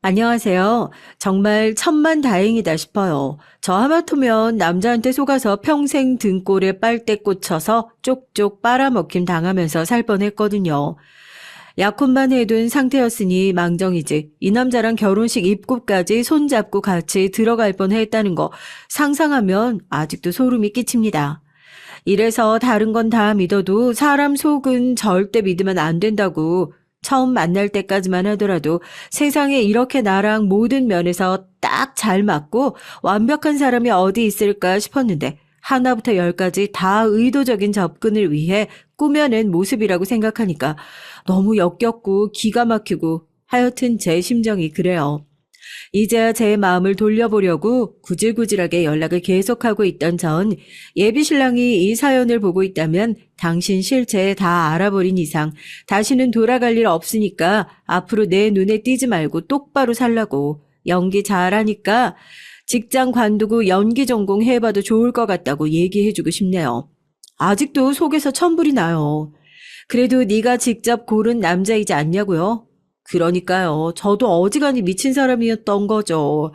안녕하세요. 정말 천만다행이다 싶어요. 저 하마터면 남자한테 속아서 평생 등골에 빨대 꽂혀서 쪽쪽 빨아먹힘 당하면서 살 뻔했거든요. 약혼만 해둔 상태였으니 망정이지. 이 남자랑 결혼식 입구까지 손잡고 같이 들어갈 뻔했다는 거 상상하면 아직도 소름이 끼칩니다. 이래서 다른 건 다 믿어도 사람 속은 절대 믿으면 안 된다고 처음 만날 때까지만 하더라도 세상에 이렇게 나랑 모든 면에서 딱 잘 맞고 완벽한 사람이 어디 있을까 싶었는데 하나부터 열까지 다 의도적인 접근을 위해 꾸며낸 모습이라고 생각하니까 너무 역겹고 기가 막히고 하여튼 제 심정이 그래요. 이제야 제 마음을 돌려보려고 구질구질하게 연락을 계속하고 있던 전 예비 신랑이 이 사연을 보고 있다면 당신 실체 다 알아버린 이상 다시는 돌아갈 일 없으니까 앞으로 내 눈에 띄지 말고 똑바로 살라고 연기 잘하니까 직장 관두고 연기 전공 해봐도 좋을 것 같다고 얘기해주고 싶네요. 아직도 속에서 천불이 나요. 그래도 네가 직접 고른 남자이지 않냐고요? 그러니까요. 저도 어지간히 미친 사람이었던 거죠.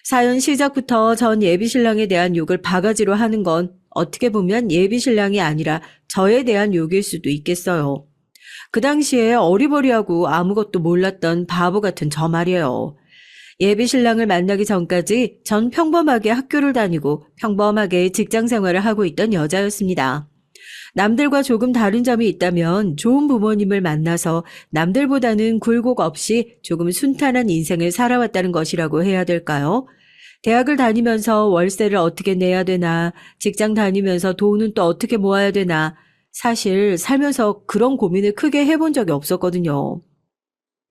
사연 시작부터 전 예비신랑에 대한 욕을 바가지로 하는 건 어떻게 보면 예비신랑이 아니라 저에 대한 욕일 수도 있겠어요. 그 당시에 어리버리하고 아무것도 몰랐던 바보 같은 저 말이에요. 예비신랑을 만나기 전까지 전 평범하게 학교를 다니고 평범하게 직장 생활을 하고 있던 여자였습니다. 남들과 조금 다른 점이 있다면 좋은 부모님을 만나서 남들보다는 굴곡 없이 조금 순탄한 인생을 살아왔다는 것이라고 해야 될까요? 대학을 다니면서 월세를 어떻게 내야 되나, 직장 다니면서 돈은 또 어떻게 모아야 되나, 사실 살면서 그런 고민을 크게 해본 적이 없었거든요.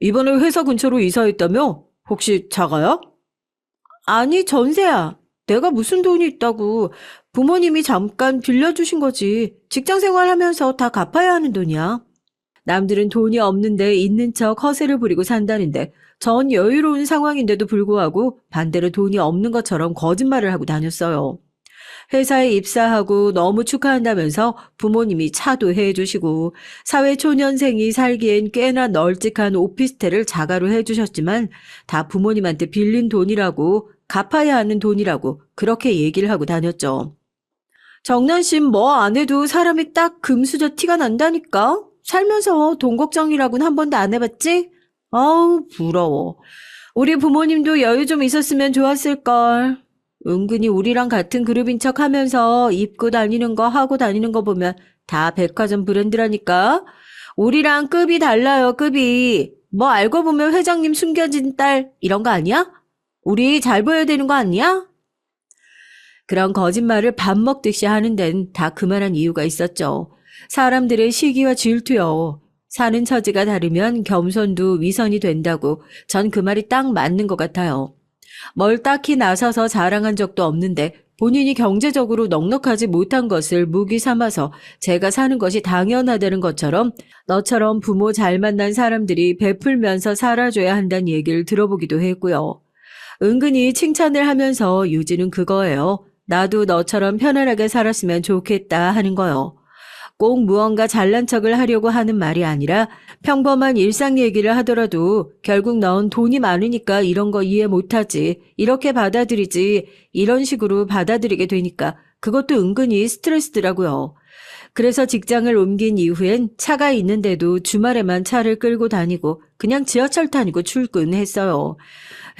이번에 회사 근처로 이사했다며? 혹시 자가야? 아니, 전세야. 내가 무슨 돈이 있다고. 부모님이 잠깐 빌려주신 거지. 직장 생활하면서 다 갚아야 하는 돈이야. 남들은 돈이 없는데 있는 척 허세를 부리고 산다는데 전 여유로운 상황인데도 불구하고 반대로 돈이 없는 것처럼 거짓말을 하고 다녔어요. 회사에 입사하고 너무 축하한다면서 부모님이 차도 해주시고 사회초년생이 살기엔 꽤나 널찍한 오피스텔을 자가로 해주셨지만 다 부모님한테 빌린 돈이라고 갚아야 하는 돈이라고 그렇게 얘기를 하고 다녔죠. 정난심 뭐 안 해도 사람이 딱 금수저 티가 난다니까? 살면서 돈 걱정이라고는 한 번도 안 해봤지? 아우 부러워. 우리 부모님도 여유 좀 있었으면 좋았을걸. 은근히 우리랑 같은 그룹인 척 하면서 입고 다니는 거 하고 다니는 거 보면 다 백화점 브랜드라니까. 우리랑 급이 달라요, 급이. 뭐 알고 보면 회장님 숨겨진 딸 이런 거 아니야? 우리 잘 보여야 되는 거 아니야? 그런 거짓말을 밥 먹듯이 하는 데는 다 그만한 이유가 있었죠. 사람들의 시기와 질투요. 사는 처지가 다르면 겸손도 위선이 된다고 전 그 말이 딱 맞는 것 같아요. 뭘 딱히 나서서 자랑한 적도 없는데 본인이 경제적으로 넉넉하지 못한 것을 무기 삼아서 제가 사는 것이 당연하다는 것처럼 너처럼 부모 잘 만난 사람들이 베풀면서 살아줘야 한다는 얘기를 들어보기도 했고요. 은근히 칭찬을 하면서 유지는 그거예요. 나도 너처럼 편안하게 살았으면 좋겠다 하는 거요. 꼭 무언가 잘난 척을 하려고 하는 말이 아니라 평범한 일상 얘기를 하더라도 결국 넌 돈이 많으니까 이런 거 이해 못하지. 이렇게 받아들이지. 이런 식으로 받아들이게 되니까 그것도 은근히 스트레스더라고요. 그래서 직장을 옮긴 이후엔 차가 있는데도 주말에만 차를 끌고 다니고 그냥 지하철 타니고 출근했어요.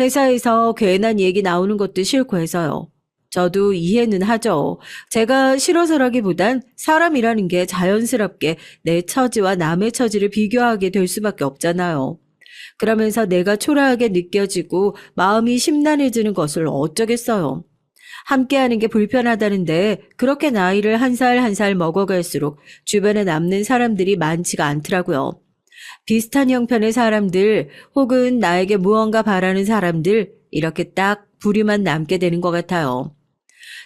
회사에서 괜한 얘기 나오는 것도 싫고 해서요. 저도 이해는 하죠. 제가 싫어서라기보단 사람이라는 게 자연스럽게 내 처지와 남의 처지를 비교하게 될 수밖에 없잖아요. 그러면서 내가 초라하게 느껴지고 마음이 심란해지는 것을 어쩌겠어요. 함께하는 게 불편하다는데 그렇게 나이를 한 살 한 살 먹어갈수록 주변에 남는 사람들이 많지가 않더라고요. 비슷한 형편의 사람들 혹은 나에게 무언가 바라는 사람들 이렇게 딱 부류만 남게 되는 것 같아요.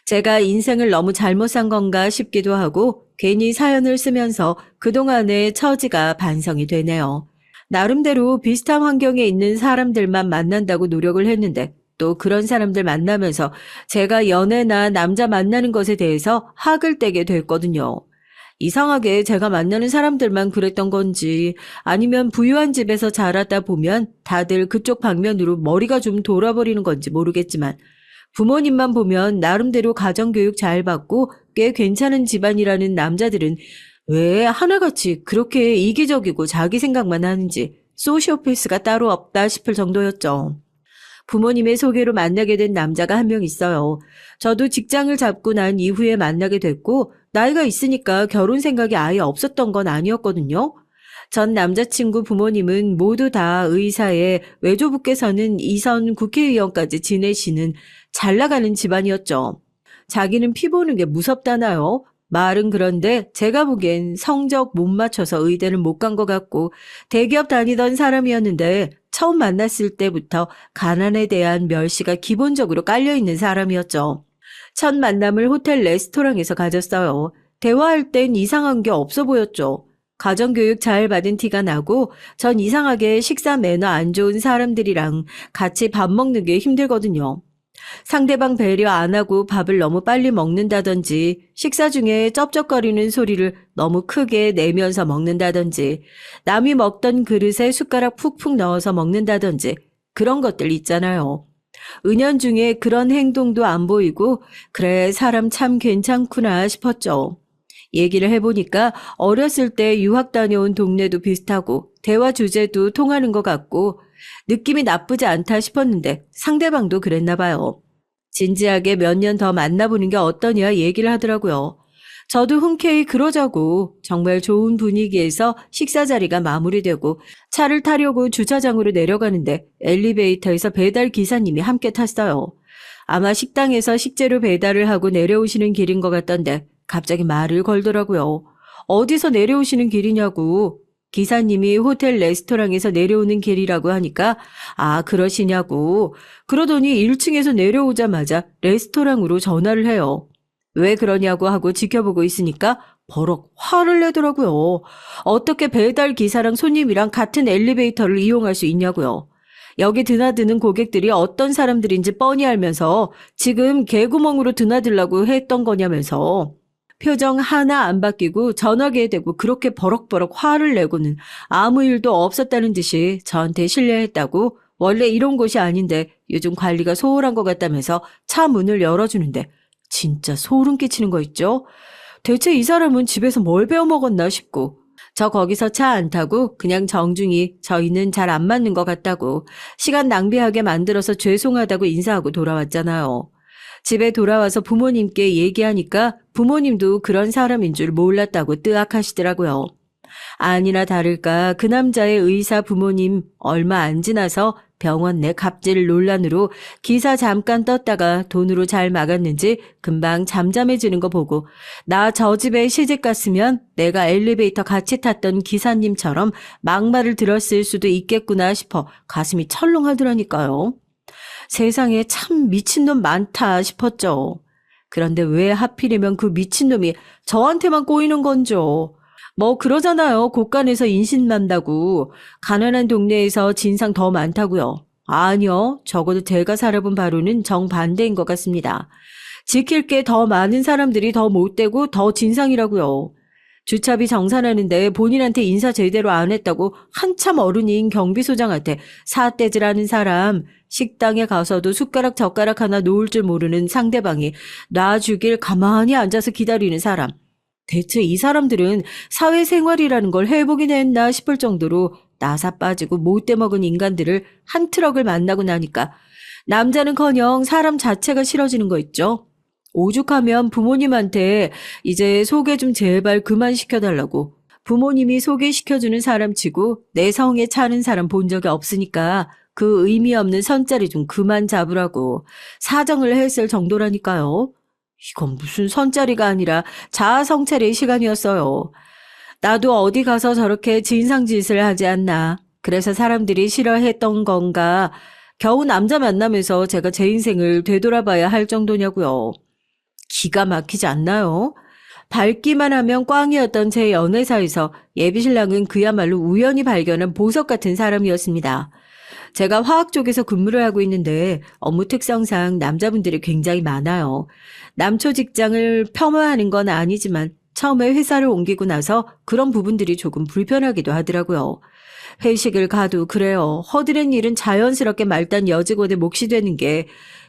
제가 인생을 너무 잘못 산 건가 싶기도 하고 괜히 사연을 쓰면서 그동안의 처지가 반성이 되네요. 나름대로 비슷한 환경에 있는 사람들만 만난다고 노력을 했는데 또 그런 사람들 만나면서 제가 연애나 남자 만나는 것에 대해서 학을 떼게 됐거든요. 이상하게 제가 만나는 사람들만 그랬던 건지 아니면 부유한 집에서 자라다 보면 다들 그쪽 방면으로 머리가 좀 돌아버리는 건지 모르겠지만 부모님만 보면 나름대로 가정교육 잘 받고 꽤 괜찮은 집안이라는 남자들은 왜 하나같이 그렇게 이기적이고 자기 생각만 하는지 소시오패스가 따로 없다 싶을 정도였죠. 부모님의 소개로 만나게 된 남자가 한 명 있어요. 저도 직장을 잡고 난 이후에 만나게 됐고 나이가 있으니까 결혼 생각이 아예 없었던 건 아니었거든요. 전 남자친구 부모님은 모두 다 의사에 외조부께서는 이선 국회의원까지 지내시는 잘 나가는 집안이었죠. 자기는 피 보는 게 무섭다나요? 말은 그런데 제가 보기엔 성적 못 맞춰서 의대는 못 간 것 같고 대기업 다니던 사람이었는데 처음 만났을 때부터 가난에 대한 멸시가 기본적으로 깔려있는 사람이었죠. 첫 만남을 호텔 레스토랑에서 가졌어요. 대화할 땐 이상한 게 없어 보였죠. 가정교육 잘 받은 티가 나고 전 이상하게 식사 매너 안 좋은 사람들이랑 같이 밥 먹는 게 힘들거든요. 상대방 배려 안 하고 밥을 너무 빨리 먹는다든지 식사 중에 쩝쩝거리는 소리를 너무 크게 내면서 먹는다든지 남이 먹던 그릇에 숟가락 푹푹 넣어서 먹는다든지 그런 것들 있잖아요. 은연중에 그런 행동도 안 보이고 그래 사람 참 괜찮구나 싶었죠. 얘기를 해보니까 어렸을 때 유학 다녀온 동네도 비슷하고 대화 주제도 통하는 것 같고 느낌이 나쁘지 않다 싶었는데 상대방도 그랬나 봐요. 진지하게 몇 년 더 만나보는 게 어떠냐 얘기를 하더라고요. 저도 흔쾌히 그러자고 정말 좋은 분위기에서 식사 자리가 마무리되고 차를 타려고 주차장으로 내려가는데 엘리베이터에서 배달 기사님이 함께 탔어요. 아마 식당에서 식재료 배달을 하고 내려오시는 길인 것 같던데 갑자기 말을 걸더라고요. 어디서 내려오시는 길이냐고. 기사님이 호텔 레스토랑에서 내려오는 길이라고 하니까 아 그러시냐고. 그러더니 1층에서 내려오자마자 레스토랑으로 전화를 해요. 왜 그러냐고 하고 지켜보고 있으니까 버럭 화를 내더라고요. 어떻게 배달 기사랑 손님이랑 같은 엘리베이터를 이용할 수 있냐고요. 여기 드나드는 고객들이 어떤 사람들인지 뻔히 알면서 지금 개구멍으로 드나들라고 했던 거냐면서. 표정 하나 안 바뀌고 전화기에 대고 그렇게 버럭버럭 화를 내고는 아무 일도 없었다는 듯이 저한테 실례했다고 원래 이런 곳이 아닌데 요즘 관리가 소홀한 것 같다면서 차 문을 열어주는데 진짜 소름 끼치는 거 있죠? 대체 이 사람은 집에서 뭘 배워먹었나 싶고 저 거기서 차 안 타고 그냥 정중히 저희는 잘 안 맞는 것 같다고 시간 낭비하게 만들어서 죄송하다고 인사하고 돌아왔잖아요. 집에 돌아와서 부모님께 얘기하니까 부모님도 그런 사람인 줄 몰랐다고 뜨악하시더라고요. 아니나 다를까 그 남자의 의사 부모님 얼마 안 지나서 병원 내 갑질 논란으로 기사 잠깐 떴다가 돈으로 잘 막았는지 금방 잠잠해지는 거 보고 나 저 집에 시집 갔으면 내가 엘리베이터 같이 탔던 기사님처럼 막말을 들었을 수도 있겠구나 싶어 가슴이 철렁하더라니까요. 세상에 참 미친놈 많다 싶었죠. 그런데 왜 하필이면 그 미친놈이 저한테만 꼬이는 건죠. 뭐 그러잖아요. 곳간에서 인신난다고. 가난한 동네에서 진상 더 많다고요. 아니요. 적어도 제가 살아본 바로는 정반대인 것 같습니다. 지킬 게 더 많은 사람들이 더 못되고 더 진상이라고요. 주차비 정산하는데 본인한테 인사 제대로 안 했다고 한참 어른인 경비소장한테 사떼질하는 사람, 식당에 가서도 숟가락 젓가락 하나 놓을 줄 모르는 상대방이 놔주길 가만히 앉아서 기다리는 사람. 대체 이 사람들은 사회생활이라는 걸 해보긴 했나 싶을 정도로 나사 빠지고 못돼 먹은 인간들을 한 트럭을 만나고 나니까 남자는커녕 사람 자체가 싫어지는 거 있죠. 오죽하면 부모님한테 이제 소개 좀 제발 그만 시켜달라고. 부모님이 소개시켜주는 사람 치고 내 성에 차는 사람 본 적이 없으니까 그 의미 없는 선자리 좀 그만 잡으라고 사정을 했을 정도라니까요. 이건 무슨 선자리가 아니라 자아성찰의 시간이었어요. 나도 어디 가서 저렇게 진상짓을 하지 않나. 그래서 사람들이 싫어했던 건가. 겨우 남자 만나면서 제가 제 인생을 되돌아봐야 할 정도냐고요. 기가 막히지 않나요? 밝기만 하면 꽝이었던 제 연애사에서 예비신랑은 그야말로 우연히 발견한 보석 같은 사람이었습니다. 제가 화학 쪽에서 근무를 하고 있는데 업무 특성상 남자분들이 굉장히 많아요. 남초 직장을 폄하하는 건 아니지만 처음에 회사를 옮기고 나서 그런 부분들이 조금 불편하기도 하더라고요. 회식을 가도 그래요. 허드렛 일은 자연스럽게 말단 여직원의 몫이 되는 게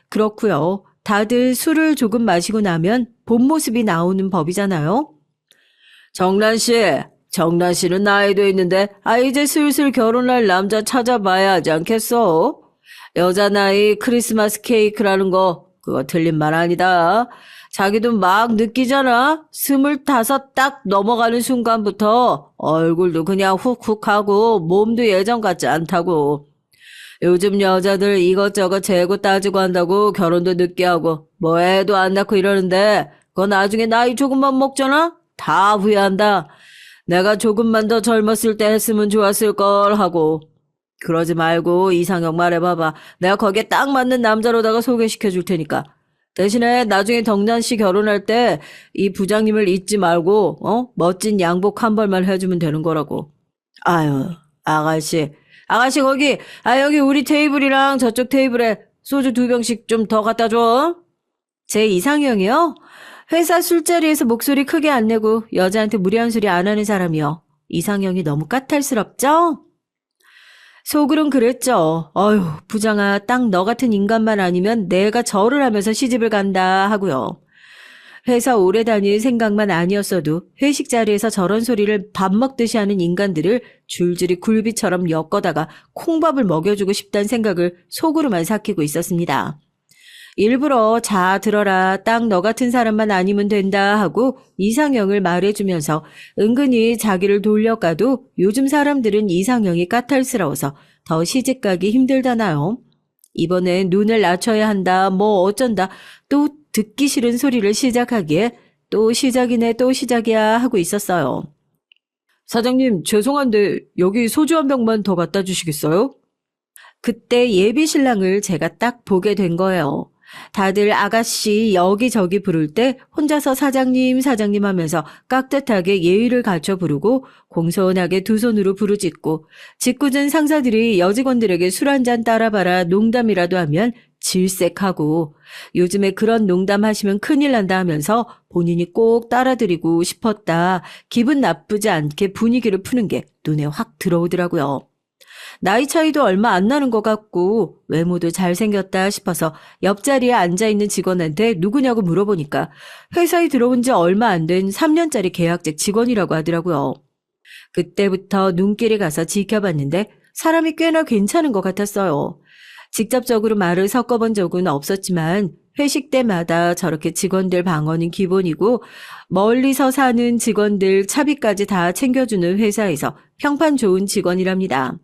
그렇고요. 다들 술을 조금 마시고 나면 본 모습이 나오는 법이잖아요. 정란 씨는 나이도 있는데 이제 슬슬 결혼할 남자 찾아봐야 하지 않겠어? 여자 나이 크리스마스 케이크라는 거 그거 틀린 말 아니다. 자기도 막 느끼잖아. 25 딱 넘어가는 순간부터 얼굴도 그냥 훅훅하고 몸도 예전 같지 않다고. 요즘 여자들 이것저것 재고 따지고 한다고 결혼도 늦게 하고 뭐 애도 안 낳고 이러는데 그거 나중에 나이 조금만 먹잖아? 다 후회한다. 내가 조금만 더 젊었을 때 했으면 좋았을 걸 하고. 그러지 말고 이상형 말해봐봐. 내가 거기에 딱 맞는 남자로다가 소개시켜 줄 테니까. 대신에 나중에 덕난 씨 결혼할 때 이 부장님을 잊지 말고 멋진 양복 한 벌만 해주면 되는 거라고. 아유, 아가씨 거기 여기 우리 테이블이랑 저쪽 테이블에 소주 2병씩 좀 더 갖다 줘. 제 이상형이요? 회사 술자리에서 목소리 크게 안 내고 여자한테 무례한 소리 안 하는 사람이요. 이상형이 너무 까탈스럽죠? 속으론 그랬죠. 어휴, 부장아, 딱 너 같은 인간만 아니면 내가 절을 하면서 시집을 간다 하고요. 회사 오래 다닐 생각만 아니었어도 회식 자리에서 저런 소리를 밥 먹듯이 하는 인간들을 줄줄이 굴비처럼 엮어다가 콩밥을 먹여주고 싶다는 생각을 속으로만 삭히고 있었습니다. 일부러 자 들어라 딱 너 같은 사람만 아니면 된다 하고 이상형을 말해주면서 은근히 자기를 돌려가도 요즘 사람들은 이상형이 까탈스러워서 더 시집가기 힘들다나요. 이번엔 눈을 낮춰야 한다 뭐 어쩐다 또 듣기 싫은 소리를 시작하기에 또 시작이네 또 시작이야 하고 있었어요. 사장님 죄송한데 여기 소주 한 병만 더 갖다 주시겠어요? 그때 예비 신랑을 제가 딱 보게 된 거예요. 다들 아가씨 여기저기 부를 때 혼자서 사장님 하면서 깍듯하게 예의를 갖춰 부르고 공손하게 두 손으로 부르짖고 짓궂은 상사들이 여직원들에게 술 한잔 따라봐라 농담이라도 하면 질색하고 요즘에 그런 농담 하시면 큰일 난다 하면서 본인이 꼭 따라드리고 싶었다. 기분 나쁘지 않게 분위기를 푸는 게 눈에 확 들어오더라고요. 나이 차이도 얼마 안 나는 것 같고 외모도 잘생겼다 싶어서 옆자리에 앉아있는 직원한테 누구냐고 물어보니까 회사에 들어온 지 얼마 안 된 3년짜리 계약직 직원이라고 하더라고요. 그때부터 눈길이 가서 지켜봤는데 사람이 꽤나 괜찮은 것 같았어요. 직접적으로 말을 섞어본 적은 없었지만 회식 때마다 저렇게 직원들 방어는 기본이고 멀리서 사는 직원들 차비까지 다 챙겨주는 회사에서 평판 좋은 직원이랍니다.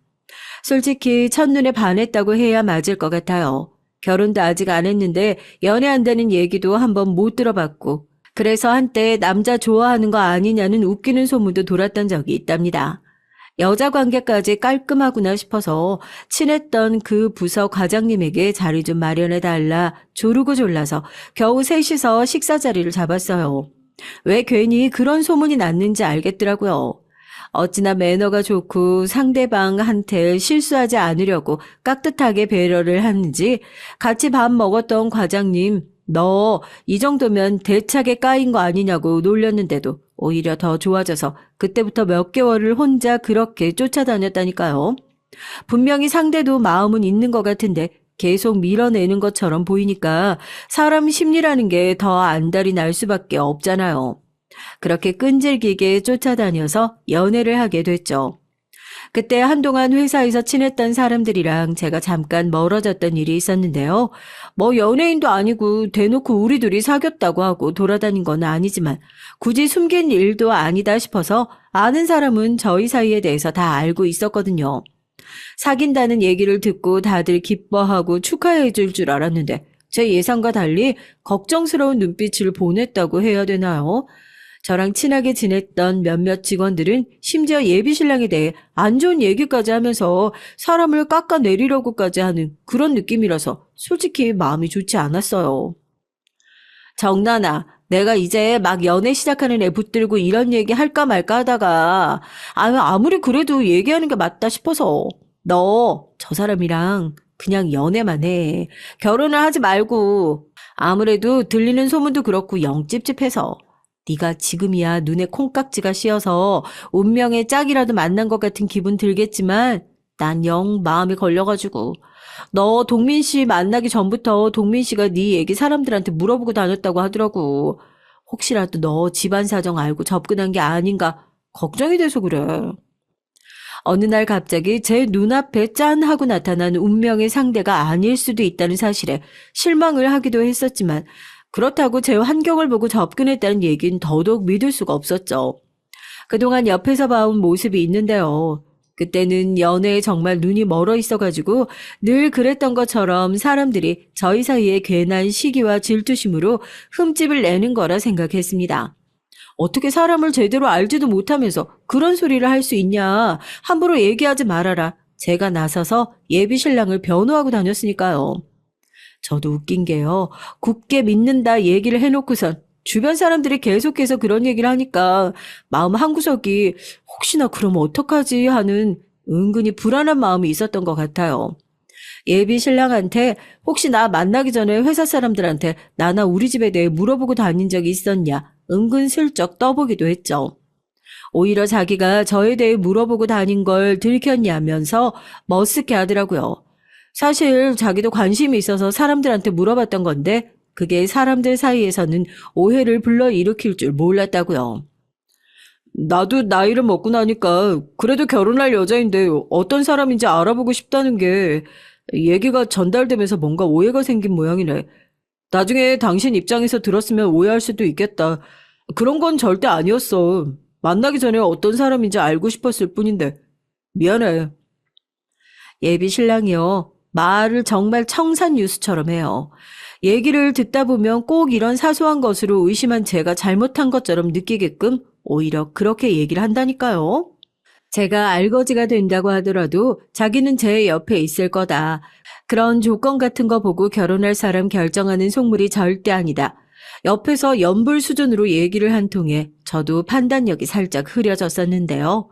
솔직히 첫눈에 반했다고 해야 맞을 것 같아요. 결혼도 아직 안 했는데 연애한다는 얘기도 한번 못 들어봤고 그래서 한때 남자 좋아하는 거 아니냐는 웃기는 소문도 돌았던 적이 있답니다. 여자 관계까지 깔끔하구나 싶어서 친했던 그 부서 과장님에게 자리 좀 마련해달라 조르고 졸라서 겨우 셋이서 식사 자리를 잡았어요. 왜 괜히 그런 소문이 났는지 알겠더라고요. 어찌나 매너가 좋고 상대방한테 실수하지 않으려고 깍듯하게 배려를 하는지 같이 밥 먹었던 과장님 너 이 정도면 대차게 까인 거 아니냐고 놀렸는데도 오히려 더 좋아져서 그때부터 몇 개월을 혼자 그렇게 쫓아다녔다니까요. 분명히 상대도 마음은 있는 것 같은데 계속 밀어내는 것처럼 보이니까 사람 심리라는 게 더 안달이 날 수밖에 없잖아요. 그렇게 끈질기게 쫓아다녀서 연애를 하게 됐죠. 그때 한동안 회사에서 친했던 사람들이랑 제가 잠깐 멀어졌던 일이 있었는데요. 뭐 연예인도 아니고 대놓고 우리 둘이 사귀었다고 하고 돌아다닌 건 아니지만 굳이 숨긴 일도 아니다 싶어서 아는 사람은 저희 사이에 대해서 다 알고 있었거든요. 사귄다는 얘기를 듣고 다들 기뻐하고 축하해 줄 줄 알았는데 제 예상과 달리 걱정스러운 눈빛을 보냈다고 해야 되나요? 저랑 친하게 지냈던 몇몇 직원들은 심지어 예비신랑에 대해 안 좋은 얘기까지 하면서 사람을 깎아내리려고까지 하는 그런 느낌이라서 솔직히 마음이 좋지 않았어요. 정나나, 내가 이제 막 연애 시작하는 애 붙들고 이런 얘기 할까 말까 하다가 아무리 그래도 얘기하는 게 맞다 싶어서 너 저 사람이랑 그냥 연애만 해. 결혼을 하지 말고 아무래도 들리는 소문도 그렇고 영 찝찝해서 네가 지금이야 눈에 콩깍지가 씌어서 운명의 짝이라도 만난 것 같은 기분 들겠지만 난 영 마음에 걸려가지고 너 동민 씨 만나기 전부터 동민 씨가 네 얘기 사람들한테 물어보고 다녔다고 하더라고. 혹시라도 너 집안 사정 알고 접근한 게 아닌가 걱정이 돼서 그래. 어느 날 갑자기 제 눈앞에 짠 하고 나타난 운명의 상대가 아닐 수도 있다는 사실에 실망을 하기도 했었지만 그렇다고 제 환경을 보고 접근했다는 얘기는 더더욱 믿을 수가 없었죠. 그동안 옆에서 봐온 모습이 있는데요. 그때는 연애에 정말 눈이 멀어 있어가지고 늘 그랬던 것처럼 사람들이 저희 사이에 괜한 시기와 질투심으로 흠집을 내는 거라 생각했습니다. 어떻게 사람을 제대로 알지도 못하면서 그런 소리를 할 수 있냐. 함부로 얘기하지 말아라. 제가 나서서 예비 신랑을 변호하고 다녔으니까요. 저도 웃긴 게요. 굳게 믿는다 얘기를 해놓고선 주변 사람들이 계속해서 그런 얘기를 하니까 마음 한구석이 혹시나 그러면 어떡하지 하는 은근히 불안한 마음이 있었던 것 같아요. 예비 신랑한테 혹시 나 만나기 전에 회사 사람들한테 나나 우리 집에 대해 물어보고 다닌 적이 있었냐 은근슬쩍 떠보기도 했죠. 오히려 자기가 저에 대해 물어보고 다닌 걸 들켰냐면서 머쓱해 하더라고요. 사실 자기도 관심이 있어서 사람들한테 물어봤던 건데 그게 사람들 사이에서는 오해를 불러일으킬 줄 몰랐다고요. 나도 나이를 먹고 나니까 그래도 결혼할 여자인데 어떤 사람인지 알아보고 싶다는 게 얘기가 전달되면서 뭔가 오해가 생긴 모양이네. 나중에 당신 입장에서 들었으면 오해할 수도 있겠다. 그런 건 절대 아니었어. 만나기 전에 어떤 사람인지 알고 싶었을 뿐인데. 미안해. 예비 신랑이요. 말을 정말 청산유수처럼 해요. 얘기를 듣다 보면 꼭 이런 사소한 것으로 의심한 제가 잘못한 것처럼 느끼게끔 오히려 그렇게 얘기를 한다니까요. 제가 알거지가 된다고 하더라도 자기는 제 옆에 있을 거다. 그런 조건 같은 거 보고 결혼할 사람 결정하는 속물이 절대 아니다. 옆에서 연불 수준으로 얘기를 한 통에 저도 판단력이 살짝 흐려졌었는데요.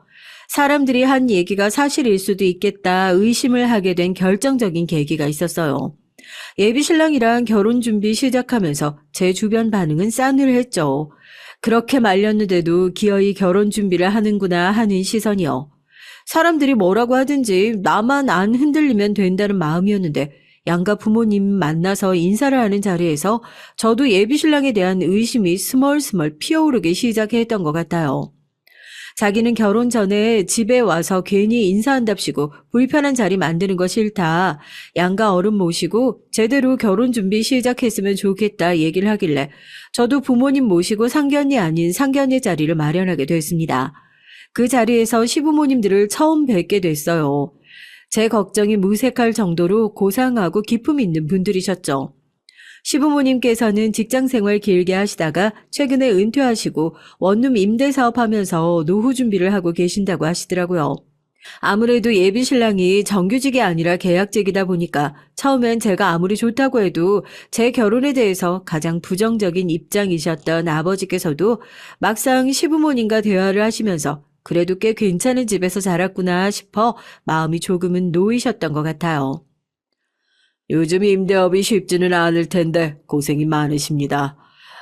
사람들이 한 얘기가 사실일 수도 있겠다 의심을 하게 된 결정적인 계기가 있었어요. 예비 신랑이랑 결혼 준비 시작하면서 제 주변 반응은 싸늘했죠. 그렇게 말렸는데도 기어이 결혼 준비를 하는구나 하는 시선이요. 사람들이 뭐라고 하든지 나만 안 흔들리면 된다는 마음이었는데 양가 부모님 만나서 인사를 하는 자리에서 저도 예비 신랑에 대한 의심이 스멀스멀 피어오르기 시작했던 것 같아요. 자기는 결혼 전에 집에 와서 괜히 인사한답시고 불편한 자리 만드는 거 싫다. 양가 어른 모시고 제대로 결혼 준비 시작했으면 좋겠다 얘기를 하길래 저도 부모님 모시고 상견례 아닌 상견례 자리를 마련하게 됐습니다. 그 자리에서 시부모님들을 처음 뵙게 됐어요. 제 걱정이 무색할 정도로 고상하고 기품 있는 분들이셨죠. 시부모님께서는 직장생활 길게 하시다가 최근에 은퇴하시고 원룸 임대사업 하면서 노후 준비를 하고 계신다고 하시더라고요. 아무래도 예비 신랑이 정규직이 아니라 계약직이다 보니까 처음엔 제가 아무리 좋다고 해도 제 결혼에 대해서 가장 부정적인 입장이셨던 아버지께서도 막상 시부모님과 대화를 하시면서 그래도 꽤 괜찮은 집에서 자랐구나 싶어 마음이 조금은 놓이셨던 것 같아요. 요즘 임대업이 쉽지는 않을 텐데 고생이 많으십니다.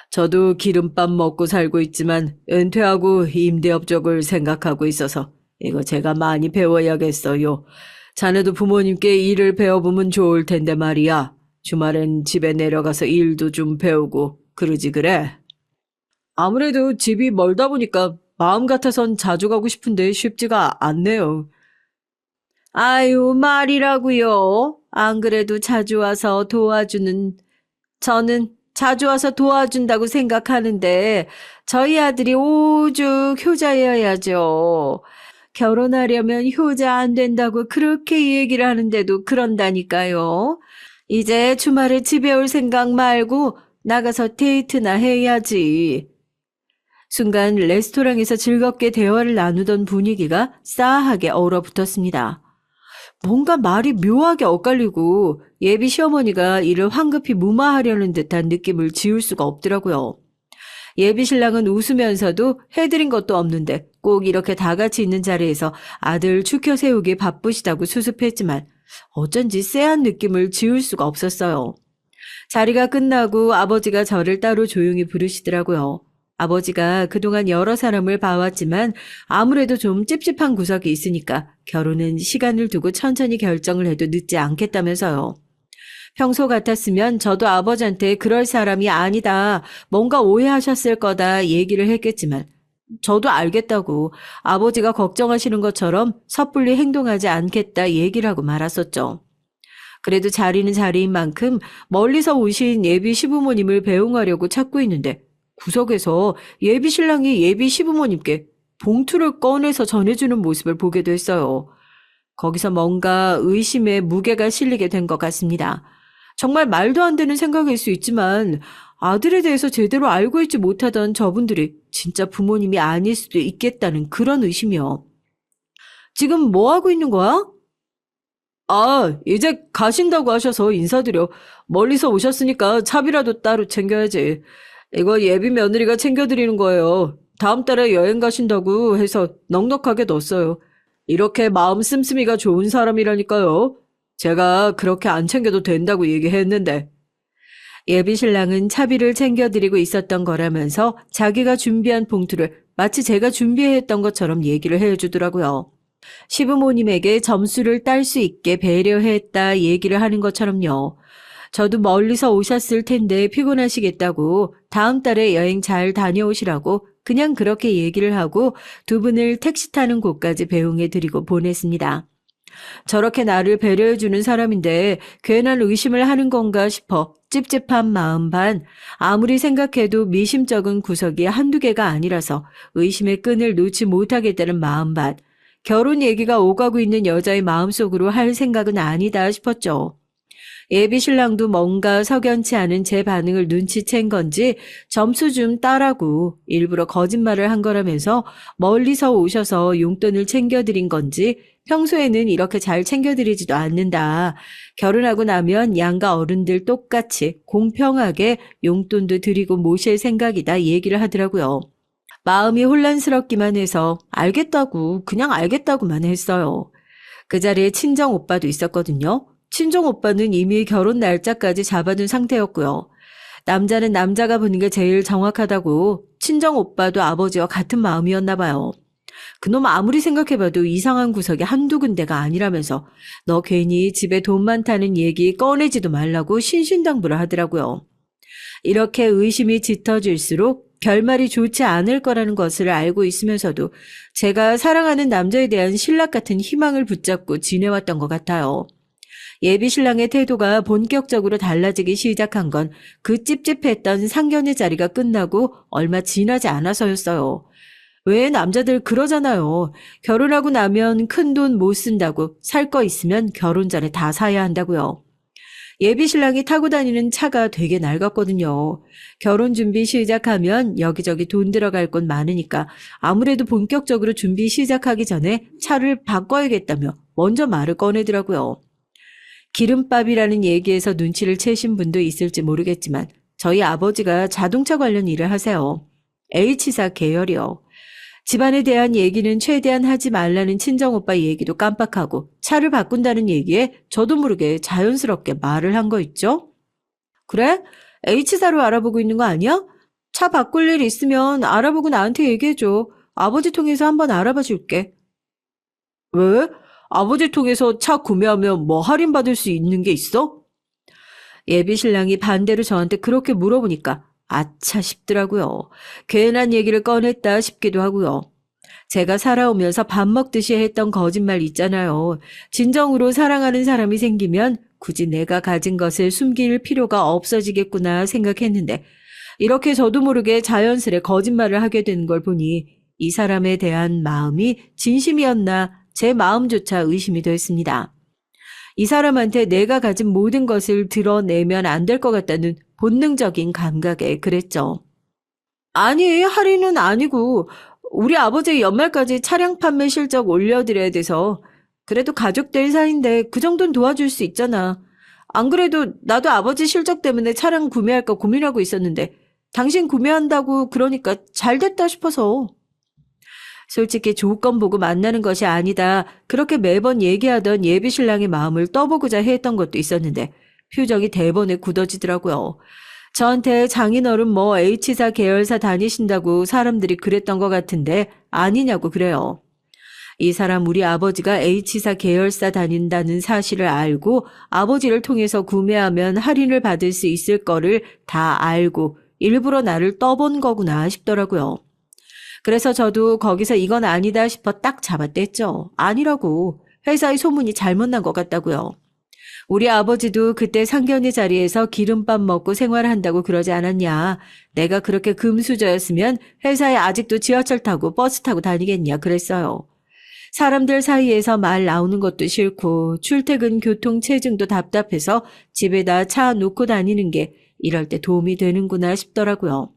저도 기름밥 먹고 살고 있지만 은퇴하고 임대업 쪽을 생각하고 있어서 이거 제가 많이 배워야겠어요. 자네도 부모님께 일을 배워보면 좋을 텐데 말이야. 주말엔 집에 내려가서 일도 좀 배우고 그러지 그래? 아무래도 집이 멀다 보니까 마음 같아선 자주 가고 싶은데 쉽지가 않네요. 아유, 말이라고요. 안 그래도 자주 와서 도와주는, 저는 자주 와서 도와준다고 생각하는데 저희 아들이 오죽 효자여야죠. 결혼하려면 효자 안 된다고 그렇게 얘기를 하는데도 그런다니까요. 이제 주말에 집에 올 생각 말고 나가서 데이트나 해야지. 순간 레스토랑에서 즐겁게 대화를 나누던 분위기가 싸하게 얼어붙었습니다. 뭔가 말이 묘하게 엇갈리고 예비 시어머니가 이를 황급히 무마하려는 듯한 느낌을 지울 수가 없더라고요. 예비 신랑은 웃으면서도 해드린 것도 없는데 꼭 이렇게 다 같이 있는 자리에서 아들 추켜 세우기 바쁘시다고 수습했지만 어쩐지 쎄한 느낌을 지울 수가 없었어요. 자리가 끝나고 아버지가 저를 따로 조용히 부르시더라고요. 아버지가 그동안 여러 사람을 봐왔지만 아무래도 좀 찝찝한 구석이 있으니까 결혼은 시간을 두고 천천히 결정을 해도 늦지 않겠다면서요. 평소 같았으면 저도 아버지한테 그럴 사람이 아니다, 뭔가 오해하셨을 거다 얘기를 했겠지만 저도 알겠다고 아버지가 걱정하시는 것처럼 섣불리 행동하지 않겠다 얘기를 하고 말았었죠. 그래도 자리는 자리인 만큼 멀리서 오신 예비 시부모님을 배웅하려고 찾고 있는데 구석에서 예비 신랑이 예비 시부모님께 봉투를 꺼내서 전해주는 모습을 보게도 했어요. 거기서 뭔가 의심의 무게가 실리게 된 것 같습니다. 정말 말도 안 되는 생각일 수 있지만 아들에 대해서 제대로 알고 있지 못하던 저분들이 진짜 부모님이 아닐 수도 있겠다는 그런 의심이요. 지금 뭐 하고 있는 거야? 아, 이제 가신다고 하셔서 인사드려. 멀리서 오셨으니까 차비라도 따로 챙겨야지. 이거 예비 며느리가 챙겨드리는 거예요. 다음 달에 여행 가신다고 해서 넉넉하게 넣었어요. 이렇게 마음 씀씀이가 좋은 사람이라니까요. 제가 그렇게 안 챙겨도 된다고 얘기했는데. 예비 신랑은 차비를 챙겨드리고 있었던 거라면서 자기가 준비한 봉투를 마치 제가 준비했던 것처럼 얘기를 해주더라고요. 시부모님에게 점수를 딸 수 있게 배려했다 얘기를 하는 것처럼요. 저도 멀리서 오셨을 텐데 피곤하시겠다고 다음 달에 여행 잘 다녀오시라고 그냥 그렇게 얘기를 하고 두 분을 택시 타는 곳까지 배웅해드리고 보냈습니다. 저렇게 나를 배려해주는 사람인데 괜한 의심을 하는 건가 싶어 찝찝한 마음 반, 아무리 생각해도 미심쩍은 구석이 한두 개가 아니라서 의심의 끈을 놓지 못하겠다는 마음 반, 결혼 얘기가 오가고 있는 여자의 마음속으로 할 생각은 아니다 싶었죠. 예비 신랑도 뭔가 석연치 않은 제 반응을 눈치챈 건지 점수 좀 따라고 일부러 거짓말을 한 거라면서 멀리서 오셔서 용돈을 챙겨드린 건지 평소에는 이렇게 잘 챙겨드리지도 않는다. 결혼하고 나면 양가 어른들 똑같이 공평하게 용돈도 드리고 모실 생각이다 얘기를 하더라고요. 마음이 혼란스럽기만 해서 알겠다고 그냥 알겠다고만 했어요. 그 자리에 친정 오빠도 있었거든요. 친정 오빠는 이미 결혼 날짜까지 잡아둔 상태였고요. 남자는 남자가 보는 게 제일 정확하다고 친정 오빠도 아버지와 같은 마음이었나 봐요. 그놈 아무리 생각해봐도 이상한 구석이 한두 군데가 아니라면서 너 괜히 집에 돈 많다는 얘기 꺼내지도 말라고 신신당부를 하더라고요. 이렇게 의심이 짙어질수록 결말이 좋지 않을 거라는 것을 알고 있으면서도 제가 사랑하는 남자에 대한 신락 같은 희망을 붙잡고 지내왔던 것 같아요. 예비 신랑의 태도가 본격적으로 달라지기 시작한 건 그 찝찝했던 상견례 자리가 끝나고 얼마 지나지 않아서였어요. 왜 남자들 그러잖아요. 결혼하고 나면 큰돈 못 쓴다고 살 거 있으면 결혼 전에 다 사야 한다고요. 예비 신랑이 타고 다니는 차가 되게 낡았거든요. 결혼 준비 시작하면 여기저기 돈 들어갈 곳 많으니까 아무래도 본격적으로 준비 시작하기 전에 차를 바꿔야겠다며 먼저 말을 꺼내더라고요. 기름밥이라는 얘기에서 눈치를 채신 분도 있을지 모르겠지만 저희 아버지가 자동차 관련 일을 하세요. H사 계열이요. 집안에 대한 얘기는 최대한 하지 말라는 친정오빠 얘기도 깜빡하고 차를 바꾼다는 얘기에 저도 모르게 자연스럽게 말을 한 거 있죠? 그래? H사로 알아보고 있는 거 아니야? 차 바꿀 일 있으면 알아보고 나한테 얘기해줘. 아버지 통해서 한번 알아봐 줄게. 왜? 아버지 통해서 차 구매하면 뭐 할인받을 수 있는 게 있어? 예비 신랑이 반대로 저한테 그렇게 물어보니까 아차 싶더라고요. 괜한 얘기를 꺼냈다 싶기도 하고요. 제가 살아오면서 밥 먹듯이 했던 거짓말 있잖아요. 진정으로 사랑하는 사람이 생기면 굳이 내가 가진 것을 숨길 필요가 없어지겠구나 생각했는데 이렇게 저도 모르게 자연스레 거짓말을 하게 되는 걸 보니 이 사람에 대한 마음이 진심이었나 제 마음조차 의심이 됐습니다. 이 사람한테 내가 가진 모든 것을 드러내면 안 될 것 같다는 본능적인 감각에 그랬죠. 아니, 할인은 아니고 우리 아버지 연말까지 차량 판매 실적 올려드려야 돼서 그래도 가족들 사이인데 그 정도는 도와줄 수 있잖아. 안 그래도 나도 아버지 실적 때문에 차량 구매할까 고민하고 있었는데 당신 구매한다고 그러니까 잘 됐다 싶어서. 솔직히 조건 보고 만나는 것이 아니다. 그렇게 매번 얘기하던 예비 신랑의 마음을 떠보고자 했던 것도 있었는데 표정이 대번에 굳어지더라고요. 저한테 장인어른 뭐 H사 계열사 다니신다고 사람들이 그랬던 것 같은데 아니냐고 그래요. 이 사람 우리 아버지가 H사 계열사 다닌다는 사실을 알고 아버지를 통해서 구매하면 할인을 받을 수 있을 거를 다 알고 일부러 나를 떠본 거구나 싶더라고요. 그래서 저도 거기서 이건 아니다 싶어 딱 잡아댔죠. 아니라고. 회사의 소문이 잘못 난 것 같다고요. 우리 아버지도 그때 상견례 자리에서 기름밥 먹고 생활한다고 그러지 않았냐. 내가 그렇게 금수저였으면 회사에 아직도 지하철 타고 버스 타고 다니겠냐 그랬어요. 사람들 사이에서 말 나오는 것도 싫고 출퇴근 교통 체증도 답답해서 집에다 차 놓고 다니는 게 이럴 때 도움이 되는구나 싶더라고요.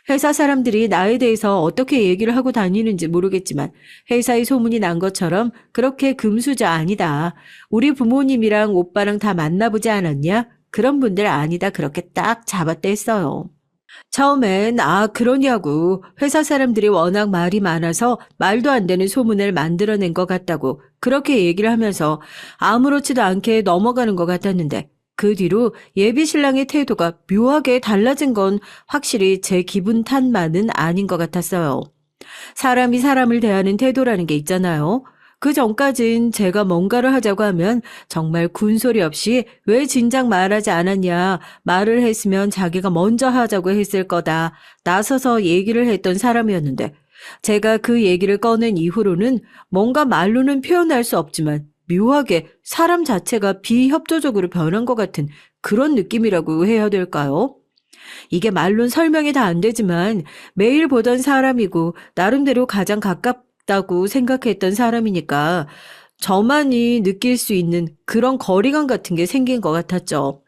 회사 사람들이 나에 대해서 어떻게 얘기를 하고 다니는지 모르겠지만 회사의 소문이 난 것처럼 그렇게 금수저 아니다. 우리 부모님이랑 오빠랑 다 만나보지 않았냐? 그런 분들 아니다. 그렇게 딱 잡아댔어요. 처음엔 그러냐고 회사 사람들이 워낙 말이 많아서 말도 안 되는 소문을 만들어낸 것 같다고 그렇게 얘기를 하면서 아무렇지도 않게 넘어가는 것 같았는데 그 뒤로 예비 신랑의 태도가 묘하게 달라진 건 확실히 제 기분 탓만은 아닌 것 같았어요. 사람이 사람을 대하는 태도라는 게 있잖아요. 그 전까진 제가 뭔가를 하자고 하면 정말 군소리 없이 왜 진작 말하지 않았냐, 말을 했으면 자기가 먼저 하자고 했을 거다, 나서서 얘기를 했던 사람이었는데 제가 그 얘기를 꺼낸 이후로는 뭔가 말로는 표현할 수 없지만 묘하게 사람 자체가 비협조적으로 변한 것 같은 그런 느낌이라고 해야 될까요? 이게 말로는 설명이 다 안 되지만 매일 보던 사람이고 나름대로 가장 가깝다고 생각했던 사람이니까 저만이 느낄 수 있는 그런 거리감 같은 게 생긴 것 같았죠.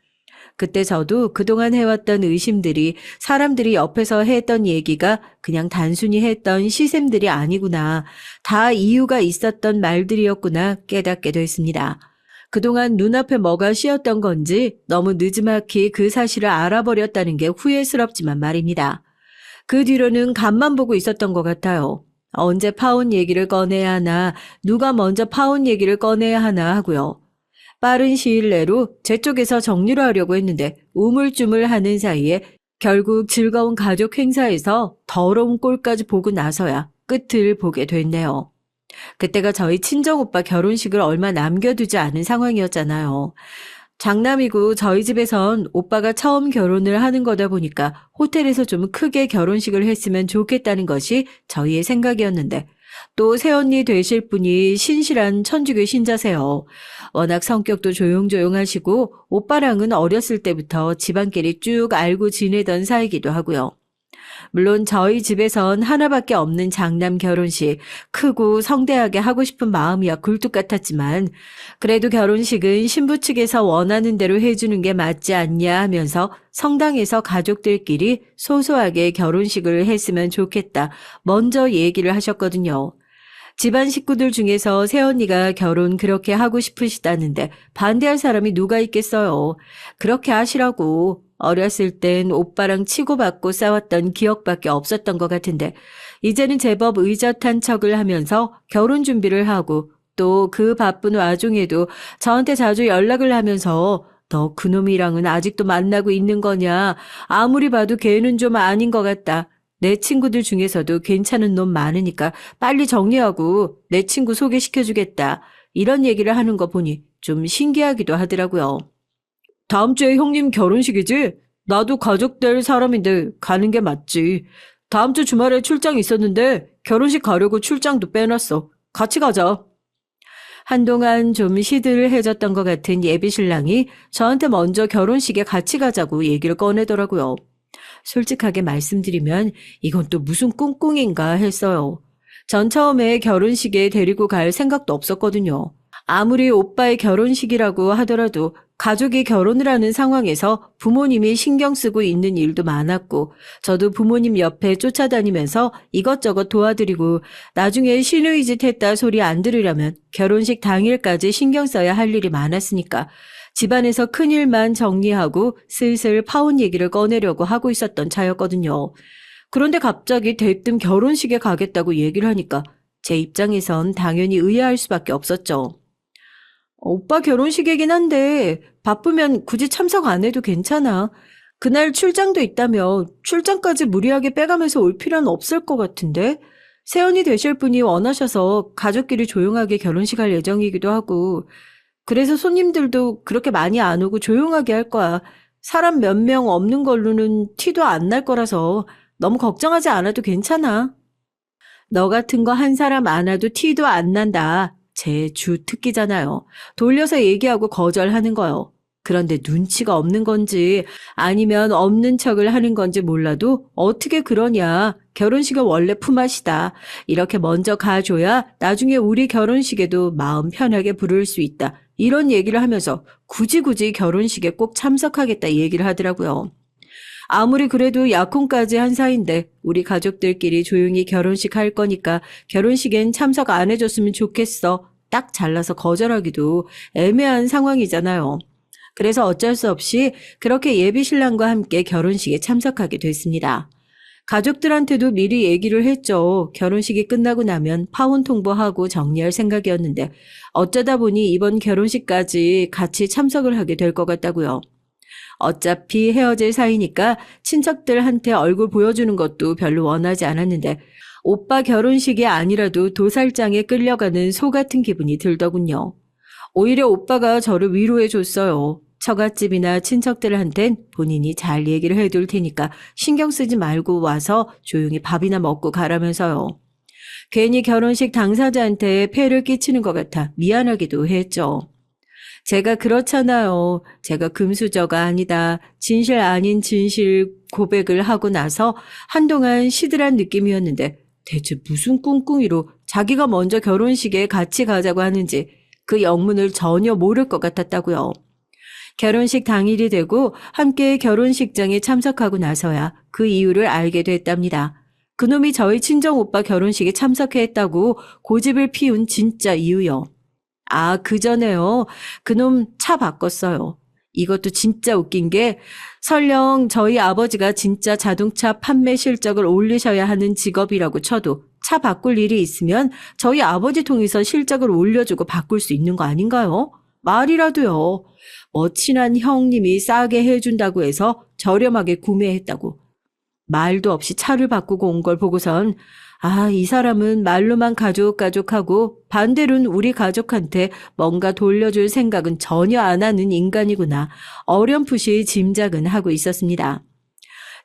그때 저도 그동안 해왔던 의심들이 사람들이 옆에서 했던 얘기가 그냥 단순히 했던 시샘들이 아니구나. 다 이유가 있었던 말들이었구나 깨닫게 됐습니다. 그동안 눈앞에 뭐가 씌었던 건지 너무 느지막이 그 사실을 알아버렸다는 게 후회스럽지만 말입니다. 그 뒤로는 간만 보고 있었던 것 같아요. 언제 파혼 얘기를 꺼내야 하나, 누가 먼저 파혼 얘기를 꺼내야 하나 하고요. 빠른 시일 내로 제 쪽에서 정리를 하려고 했는데 우물쭈물하는 사이에 결국 즐거운 가족 행사에서 더러운 꼴까지 보고 나서야 끝을 보게 됐네요. 그때가 저희 친정오빠 결혼식을 얼마 남겨두지 않은 상황이었잖아요. 장남이고 저희 집에선 오빠가 처음 결혼을 하는 거다 보니까 호텔에서 좀 크게 결혼식을 했으면 좋겠다는 것이 저희의 생각이었는데 또 새언니 되실 분이 신실한 천주교 신자세요. 워낙 성격도 조용조용하시고 오빠랑은 어렸을 때부터 집안끼리 쭉 알고 지내던 사이기도 하고요. 물론 저희 집에선 하나밖에 없는 장남 결혼식 크고 성대하게 하고 싶은 마음이야 굴뚝 같았지만 그래도 결혼식은 신부 측에서 원하는 대로 해주는 게 맞지 않냐 하면서 성당에서 가족들끼리 소소하게 결혼식을 했으면 좋겠다 먼저 얘기를 하셨거든요. 집안 식구들 중에서 새언니가 결혼 그렇게 하고 싶으시다는데 반대할 사람이 누가 있겠어요. 그렇게 하시라고. 어렸을 땐 오빠랑 치고받고 싸웠던 기억밖에 없었던 것 같은데 이제는 제법 의젓한 척을 하면서 결혼 준비를 하고 또 그 바쁜 와중에도 저한테 자주 연락을 하면서 너 그놈이랑은 아직도 만나고 있는 거냐? 아무리 봐도 걔는 좀 아닌 것 같다. 내 친구들 중에서도 괜찮은 놈 많으니까 빨리 정리하고 내 친구 소개시켜주겠다. 이런 얘기를 하는 거 보니 좀 신기하기도 하더라고요. 다음 주에 형님 결혼식이지? 나도 가족 될 사람인데 가는 게 맞지. 다음 주 주말에 출장 있었는데 결혼식 가려고 출장도 빼놨어. 같이 가자. 한동안 좀 시들해졌던 것 같은 예비신랑이 저한테 먼저 결혼식에 같이 가자고 얘기를 꺼내더라고요. 솔직하게 말씀드리면 이건 또 무슨 꿍꿍인가 했어요. 전 처음에 결혼식에 데리고 갈 생각도 없었거든요. 아무리 오빠의 결혼식이라고 하더라도 가족이 결혼을 하는 상황에서 부모님이 신경 쓰고 있는 일도 많았고 저도 부모님 옆에 쫓아다니면서 이것저것 도와드리고 나중에 시누이짓 했다 소리 안 들으려면 결혼식 당일까지 신경 써야 할 일이 많았으니까 집안에서 큰일만 정리하고 슬슬 파혼 얘기를 꺼내려고 하고 있었던 차였거든요. 그런데 갑자기 대뜸 결혼식에 가겠다고 얘기를 하니까 제 입장에선 당연히 의아할 수밖에 없었죠. 오빠 결혼식이긴 한데 바쁘면 굳이 참석 안 해도 괜찮아. 그날 출장도 있다며 출장까지 무리하게 빼가면서 올 필요는 없을 것 같은데? 세연이 되실 분이 원하셔서 가족끼리 조용하게 결혼식 할 예정이기도 하고, 그래서 손님들도 그렇게 많이 안 오고 조용하게 할 거야. 사람 몇 명 없는 걸로는 티도 안 날 거라서 너무 걱정하지 않아도 괜찮아. 너 같은 거 한 사람 안 와도 티도 안 난다. 제 주 특기잖아요. 돌려서 얘기하고 거절하는 거요. 그런데 눈치가 없는 건지 아니면 없는 척을 하는 건지 몰라도 어떻게 그러냐. 결혼식은 원래 품앗이다. 이렇게 먼저 가줘야 나중에 우리 결혼식에도 마음 편하게 부를 수 있다. 이런 얘기를 하면서 굳이 결혼식에 꼭 참석하겠다 얘기를 하더라고요. 아무리 그래도 약혼까지 한 사이인데 우리 가족들끼리 조용히 결혼식 할 거니까 결혼식엔 참석 안 해줬으면 좋겠어. 딱 잘라서 거절하기도 애매한 상황이잖아요. 그래서 어쩔 수 없이 그렇게 예비 신랑과 함께 결혼식에 참석하게 됐습니다. 가족들한테도 미리 얘기를 했죠. 결혼식이 끝나고 나면 파혼 통보하고 정리할 생각이었는데 어쩌다 보니 이번 결혼식까지 같이 참석을 하게 될 것 같다고요. 어차피 헤어질 사이니까 친척들한테 얼굴 보여주는 것도 별로 원하지 않았는데 오빠 결혼식이 아니라도 도살장에 끌려가는 소 같은 기분이 들더군요. 오히려 오빠가 저를 위로해 줬어요. 처갓집이나 친척들한텐 본인이 잘 얘기를 해둘 테니까 신경 쓰지 말고 와서 조용히 밥이나 먹고 가라면서요. 괜히 결혼식 당사자한테 폐를 끼치는 것 같아 미안하기도 했죠. 제가 그렇잖아요. 제가 금수저가 아니다. 진실 아닌 진실 고백을 하고 나서 한동안 시들한 느낌이었는데 대체 무슨 꿍꿍이로 자기가 먼저 결혼식에 같이 가자고 하는지 그 영문을 전혀 모를 것 같았다고요. 결혼식 당일이 되고 함께 결혼식장에 참석하고 나서야 그 이유를 알게 됐답니다. 그놈이 저희 친정오빠 결혼식에 참석했다고 고집을 피운 진짜 이유요. 아, 그전에요. 그놈 차 바꿨어요. 이것도 진짜 웃긴 게 설령 저희 아버지가 진짜 자동차 판매 실적을 올리셔야 하는 직업이라고 쳐도 차 바꿀 일이 있으면 저희 아버지 통해서 실적을 올려주고 바꿀 수 있는 거 아닌가요? 말이라도요. 친한 형님이 싸게 해준다고 해서 저렴하게 구매했다고. 말도 없이 차를 바꾸고 온 걸 보고선 이 사람은 말로만 가족하고 반대로는 우리 가족한테 뭔가 돌려줄 생각은 전혀 안 하는 인간이구나. 어렴풋이 짐작은 하고 있었습니다.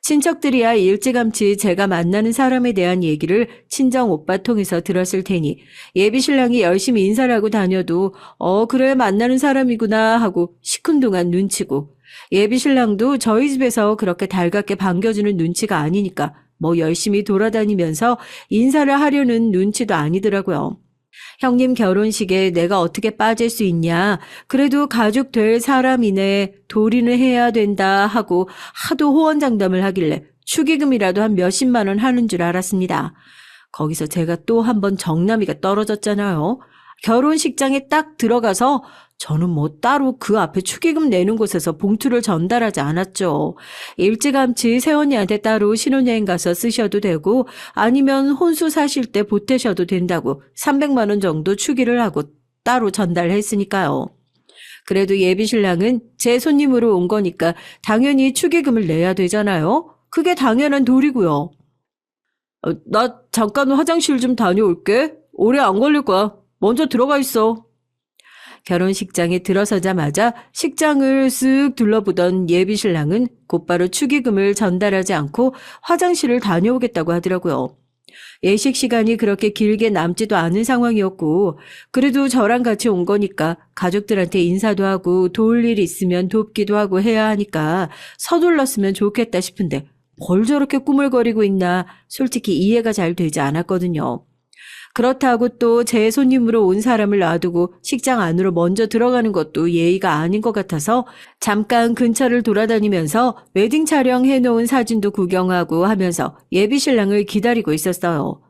친척들이야 일찌감치 제가 만나는 사람에 대한 얘기를 친정 오빠 통해서 들었을 테니 예비 신랑이 열심히 인사를 하고 다녀도 그래 만나는 사람이구나 하고 시큰둥한 눈치고 예비 신랑도 저희 집에서 그렇게 달갑게 반겨주는 눈치가 아니니까 열심히 돌아다니면서 인사를 하려는 눈치도 아니더라고요. 형님 결혼식에 내가 어떻게 빠질 수 있냐. 그래도 가족 될 사람이네. 도리는 해야 된다 하고 하도 호언장담을 하길래 축의금이라도 한 몇십만 원 하는 줄 알았습니다. 거기서 제가 또 한 번 정남이가 떨어졌잖아요. 결혼식장에 딱 들어가서 저는 따로 그 앞에 축의금 내는 곳에서 봉투를 전달하지 않았죠. 일찌감치 새언니한테 따로 신혼여행 가서 쓰셔도 되고 아니면 혼수 사실 때 보태셔도 된다고 300만 원 정도 축의를 하고 따로 전달했으니까요. 그래도 예비신랑은 제 손님으로 온 거니까 당연히 축의금을 내야 되잖아요. 그게 당연한 도리고요. 나 잠깐 화장실 좀 다녀올게. 오래 안 걸릴 거야. 먼저 들어가 있어. 결혼식장에 들어서자마자 식장을 쓱 둘러보던 예비신랑은 곧바로 축의금을 전달하지 않고 화장실을 다녀오겠다고 하더라고요. 예식 시간이 그렇게 길게 남지도 않은 상황이었고 그래도 저랑 같이 온 거니까 가족들한테 인사도 하고 도울 일 있으면 돕기도 하고 해야 하니까 서둘렀으면 좋겠다 싶은데 뭘 저렇게 꾸물거리고 있나 솔직히 이해가 잘 되지 않았거든요. 그렇다고 또 제 손님으로 온 사람을 놔두고 식장 안으로 먼저 들어가는 것도 예의가 아닌 것 같아서 잠깐 근처를 돌아다니면서 웨딩 촬영해놓은 사진도 구경하고 하면서 예비신랑을 기다리고 있었어요.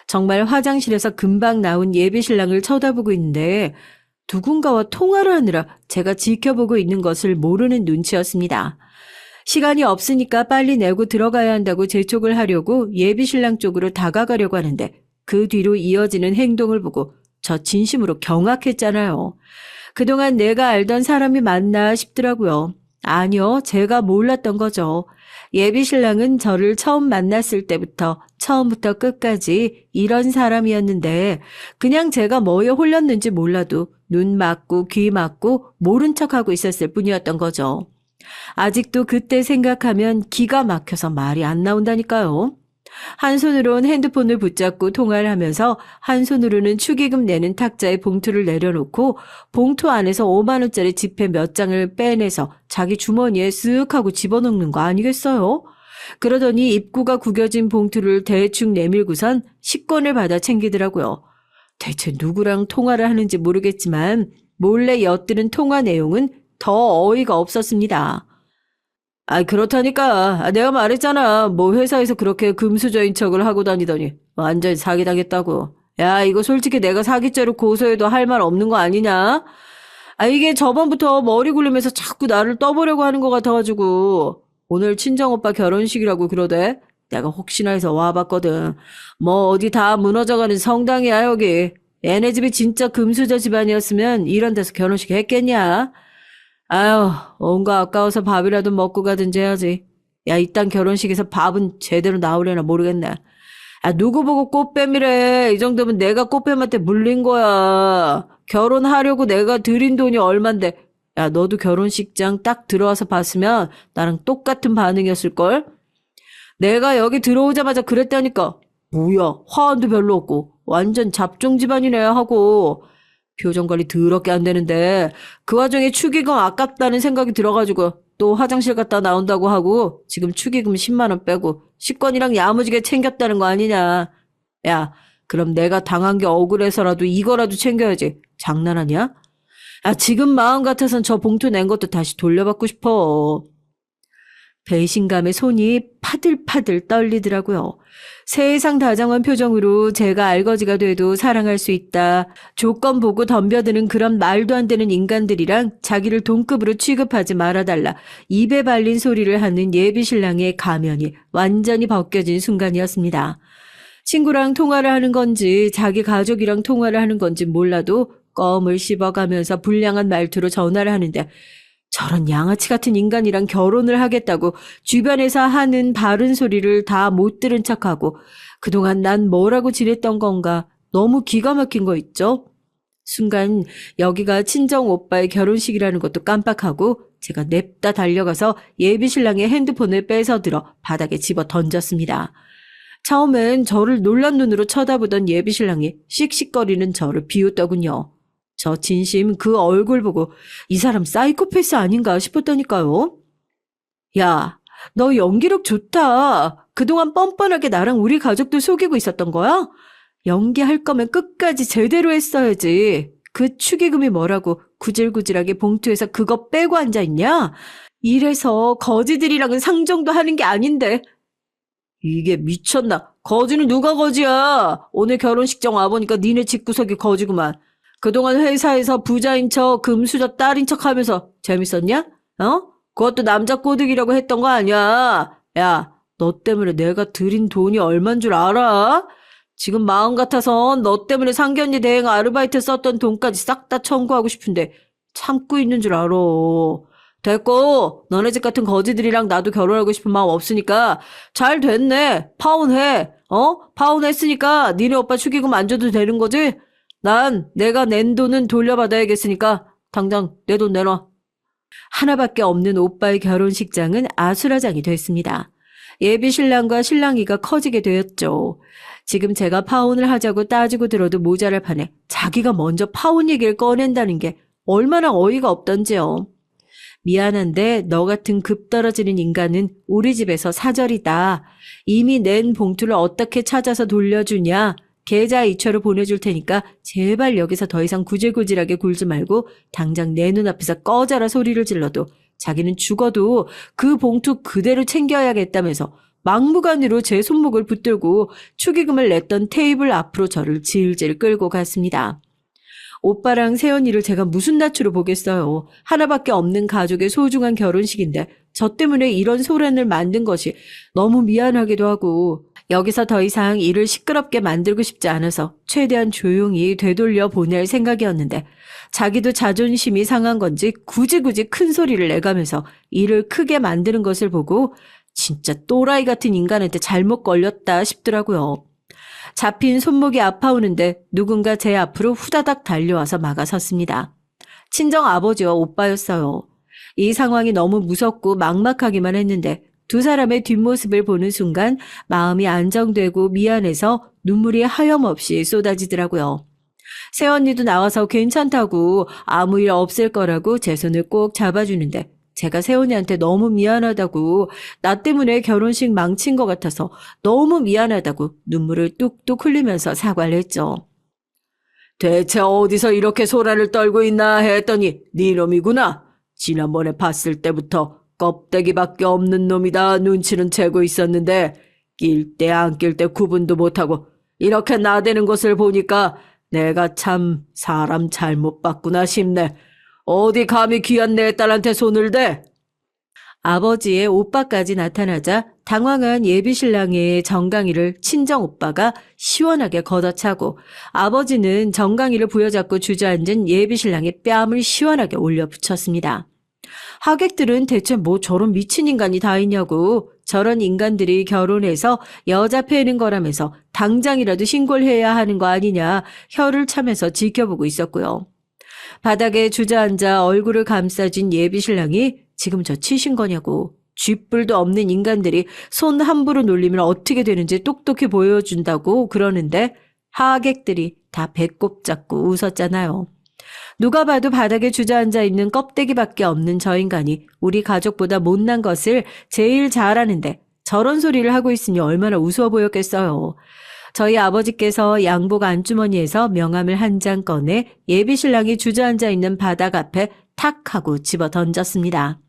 정말 화장실에서 금방 나온 예비신랑을 쳐다보고 있는데 누군가와 통화를 하느라 제가 지켜보고 있는 것을 모르는 눈치였습니다. 시간이 없으니까 빨리 내고 들어가야 한다고 재촉을 하려고 예비신랑 쪽으로 다가가려고 하는데 그 뒤로 이어지는 행동을 보고 저 진심으로 경악했잖아요. 그동안 내가 알던 사람이 맞나 싶더라고요. 아니요, 제가 몰랐던 거죠. 예비 신랑은 저를 처음 만났을 때부터 처음부터 끝까지 이런 사람이었는데 그냥 제가 뭐에 홀렸는지 몰라도 눈 맞고 귀 맞고 모른 척하고 있었을 뿐이었던 거죠. 아직도 그때 생각하면 기가 막혀서 말이 안 나온다니까요. 한 손으론 핸드폰을 붙잡고 통화를 하면서 한 손으로는 축의금 내는 탁자에 봉투를 내려놓고 봉투 안에서 5만 원짜리 지폐 몇 장을 빼내서 자기 주머니에 쓱 하고 집어넣는 거 아니겠어요? 그러더니 입구가 구겨진 봉투를 대충 내밀고선 식권을 받아 챙기더라고요. 대체 누구랑 통화를 하는지 모르겠지만 몰래 엿드는 통화 내용은 더 어이가 없었습니다. 그렇다니까. 내가 말했잖아. 뭐 회사에서 그렇게 금수저인 척을 하고 다니더니 완전 사기당했다고. 야, 이거 솔직히 내가 사기죄로 고소해도 할 말 없는 거 아니냐? 이게 저번부터 머리 굴리면서 자꾸 나를 떠보려고 하는 것 같아가지고 오늘 친정오빠 결혼식이라고 그러대. 내가 혹시나 해서 와봤거든. 뭐 어디 다 무너져가는 성당이야 여기. 얘네 집이 진짜 금수저 집안이었으면 이런 데서 결혼식 했겠냐? 아유, 온 거 아까워서 밥이라도 먹고 가든지 해야지. 야, 이딴 결혼식에서 밥은 제대로 나오려나 모르겠네. 누구 보고 꽃뱀이래. 이 정도면 내가 꽃뱀한테 물린 거야. 결혼하려고 내가 들인 돈이 얼만데. 야, 너도 결혼식장 딱 들어와서 봤으면 나랑 똑같은 반응이었을걸? 내가 여기 들어오자마자 그랬다니까. 뭐야, 화환도 별로 없고 완전 잡종 집안이네 하고. 표정 관리 더럽게 안 되는데 그 와중에 축의금 아깝다는 생각이 들어가지고 또 화장실 갔다 나온다고 하고 지금 축의금 10만 원 빼고 식권이랑 야무지게 챙겼다는 거 아니냐. 야, 그럼 내가 당한 게 억울해서라도 이거라도 챙겨야지. 장난하냐? 지금 마음 같아선 저 봉투 낸 것도 다시 돌려받고 싶어. 배신감에 손이 파들파들 떨리더라고요. 세상 다정한 표정으로 제가 알거지가 돼도 사랑할 수 있다. 조건 보고 덤벼드는 그런 말도 안 되는 인간들이랑 자기를 동급으로 취급하지 말아달라. 입에 발린 소리를 하는 예비 신랑의 가면이 완전히 벗겨진 순간이었습니다. 친구랑 통화를 하는 건지 자기 가족이랑 통화를 하는 건지 몰라도 껌을 씹어가면서 불량한 말투로 전화를 하는데 저런 양아치 같은 인간이랑 결혼을 하겠다고 주변에서 하는 바른 소리를 다 못 들은 척하고 그동안 난 뭐라고 지냈던 건가 너무 기가 막힌 거 있죠? 순간 여기가 친정 오빠의 결혼식이라는 것도 깜빡하고 제가 냅다 달려가서 예비 신랑의 핸드폰을 뺏어 들어 바닥에 집어 던졌습니다. 처음엔 저를 놀란 눈으로 쳐다보던 예비 신랑이 씩씩거리는 저를 비웃더군요. 저 진심 그 얼굴 보고 이 사람 사이코패스 아닌가 싶었다니까요. 야, 너 연기력 좋다. 그동안 뻔뻔하게 나랑 우리 가족들 속이고 있었던 거야? 연기할 거면 끝까지 제대로 했어야지. 그 축의금이 뭐라고 구질구질하게 봉투에서 그거 빼고 앉아있냐? 이래서 거지들이랑은 상종도 하는 게 아닌데. 이게 미쳤나? 거지는 누가 거지야? 오늘 결혼식장 와보니까 니네 집구석이 거지구만. 그동안 회사에서 부자인 척, 금수저 딸인 척 하면서 재밌었냐? 그것도 남자 꼬드기라고 했던 거 아니야. 야, 너 때문에 내가 들인 돈이 얼만 줄 알아? 지금 마음 같아선 너 때문에 상견례 대행 아르바이트 썼던 돈까지 싹 다 청구하고 싶은데 참고 있는 줄 알아. 됐고, 너네 집 같은 거지들이랑 나도 결혼하고 싶은 마음 없으니까 잘 됐네. 파혼해. 파혼했으니까 니네 오빠 축의금 안 줘도 되는 거지? 난 내가 낸 돈은 돌려받아야겠으니까 당장 내 돈 내놔. 하나밖에 없는 오빠의 결혼식장은 아수라장이 됐습니다. 예비 신랑과 신랑이가 커지게 되었죠. 지금 제가 파혼을 하자고 따지고 들어도 모자랄 판에 자기가 먼저 파혼 얘기를 꺼낸다는 게 얼마나 어이가 없던지요. 미안한데 너 같은 급 떨어지는 인간은 우리 집에서 사절이다. 이미 낸 봉투를 어떻게 찾아서 돌려주냐. 계좌 이체로 보내줄 테니까 제발 여기서 더 이상 구질구질하게 굴지 말고 당장 내 눈앞에서 꺼져라 소리를 질러도 자기는 죽어도 그 봉투 그대로 챙겨야겠다면서 막무가내로 제 손목을 붙들고 축의금을 냈던 테이블 앞으로 저를 질질 끌고 갔습니다. 오빠랑 세연이를 제가 무슨 낯으로 보겠어요. 하나밖에 없는 가족의 소중한 결혼식인데 저 때문에 이런 소란을 만든 것이 너무 미안하기도 하고 여기서 더 이상 일을 시끄럽게 만들고 싶지 않아서 최대한 조용히 되돌려 보낼 생각이었는데 자기도 자존심이 상한 건지 굳이 큰 소리를 내가면서 일을 크게 만드는 것을 보고 진짜 또라이 같은 인간한테 잘못 걸렸다 싶더라고요. 잡힌 손목이 아파오는데 누군가 제 앞으로 후다닥 달려와서 막아섰습니다. 친정 아버지와 오빠였어요. 이 상황이 너무 무섭고 막막하기만 했는데 두 사람의 뒷모습을 보는 순간 마음이 안정되고 미안해서 눈물이 하염없이 쏟아지더라고요. 새언니도 나와서 괜찮다고 아무 일 없을 거라고 제 손을 꼭 잡아주는데 제가 새언니한테 너무 미안하다고 나 때문에 결혼식 망친 것 같아서 너무 미안하다고 눈물을 뚝뚝 흘리면서 사과를 했죠. 대체 어디서 이렇게 소란을 떨고 있나 했더니 네 놈이구나. 지난번에 봤을 때부터 껍데기밖에 없는 놈이다 눈치는 채고 있었는데 낄 때 안 낄 때 구분도 못하고 이렇게 나대는 것을 보니까 내가 참 사람 잘못 봤구나 싶네. 어디 감히 귀한 내 딸한테 손을 대? 아버지의 오빠까지 나타나자 당황한 예비신랑의 정강이를 친정오빠가 시원하게 걷어차고 아버지는 정강이를 부여잡고 주저앉은 예비신랑의 뺨을 시원하게 올려붙였습니다. 하객들은 대체 뭐 저런 미친 인간이 다 있냐고 저런 인간들이 결혼해서 여자 패는 거라면서 당장이라도 신고를 해야 하는 거 아니냐 혀를 차면서 지켜보고 있었고요. 바닥에 주저앉아 얼굴을 감싸진 예비신랑이 지금 저 치신 거냐고 쥐뿔도 없는 인간들이 손 함부로 놀리면 어떻게 되는지 똑똑히 보여준다고 그러는데 하객들이 다 배꼽 잡고 웃었잖아요. 누가 봐도 바닥에 주저앉아 있는 껍데기밖에 없는 저 인간이 우리 가족보다 못난 것을 제일 잘하는데 저런 소리를 하고 있으니 얼마나 우스워 보였겠어요. 저희 아버지께서 양복 안주머니에서 명함을 한 장 꺼내 예비신랑이 주저앉아 있는 바닥 앞에 탁 하고 집어 던졌습니다.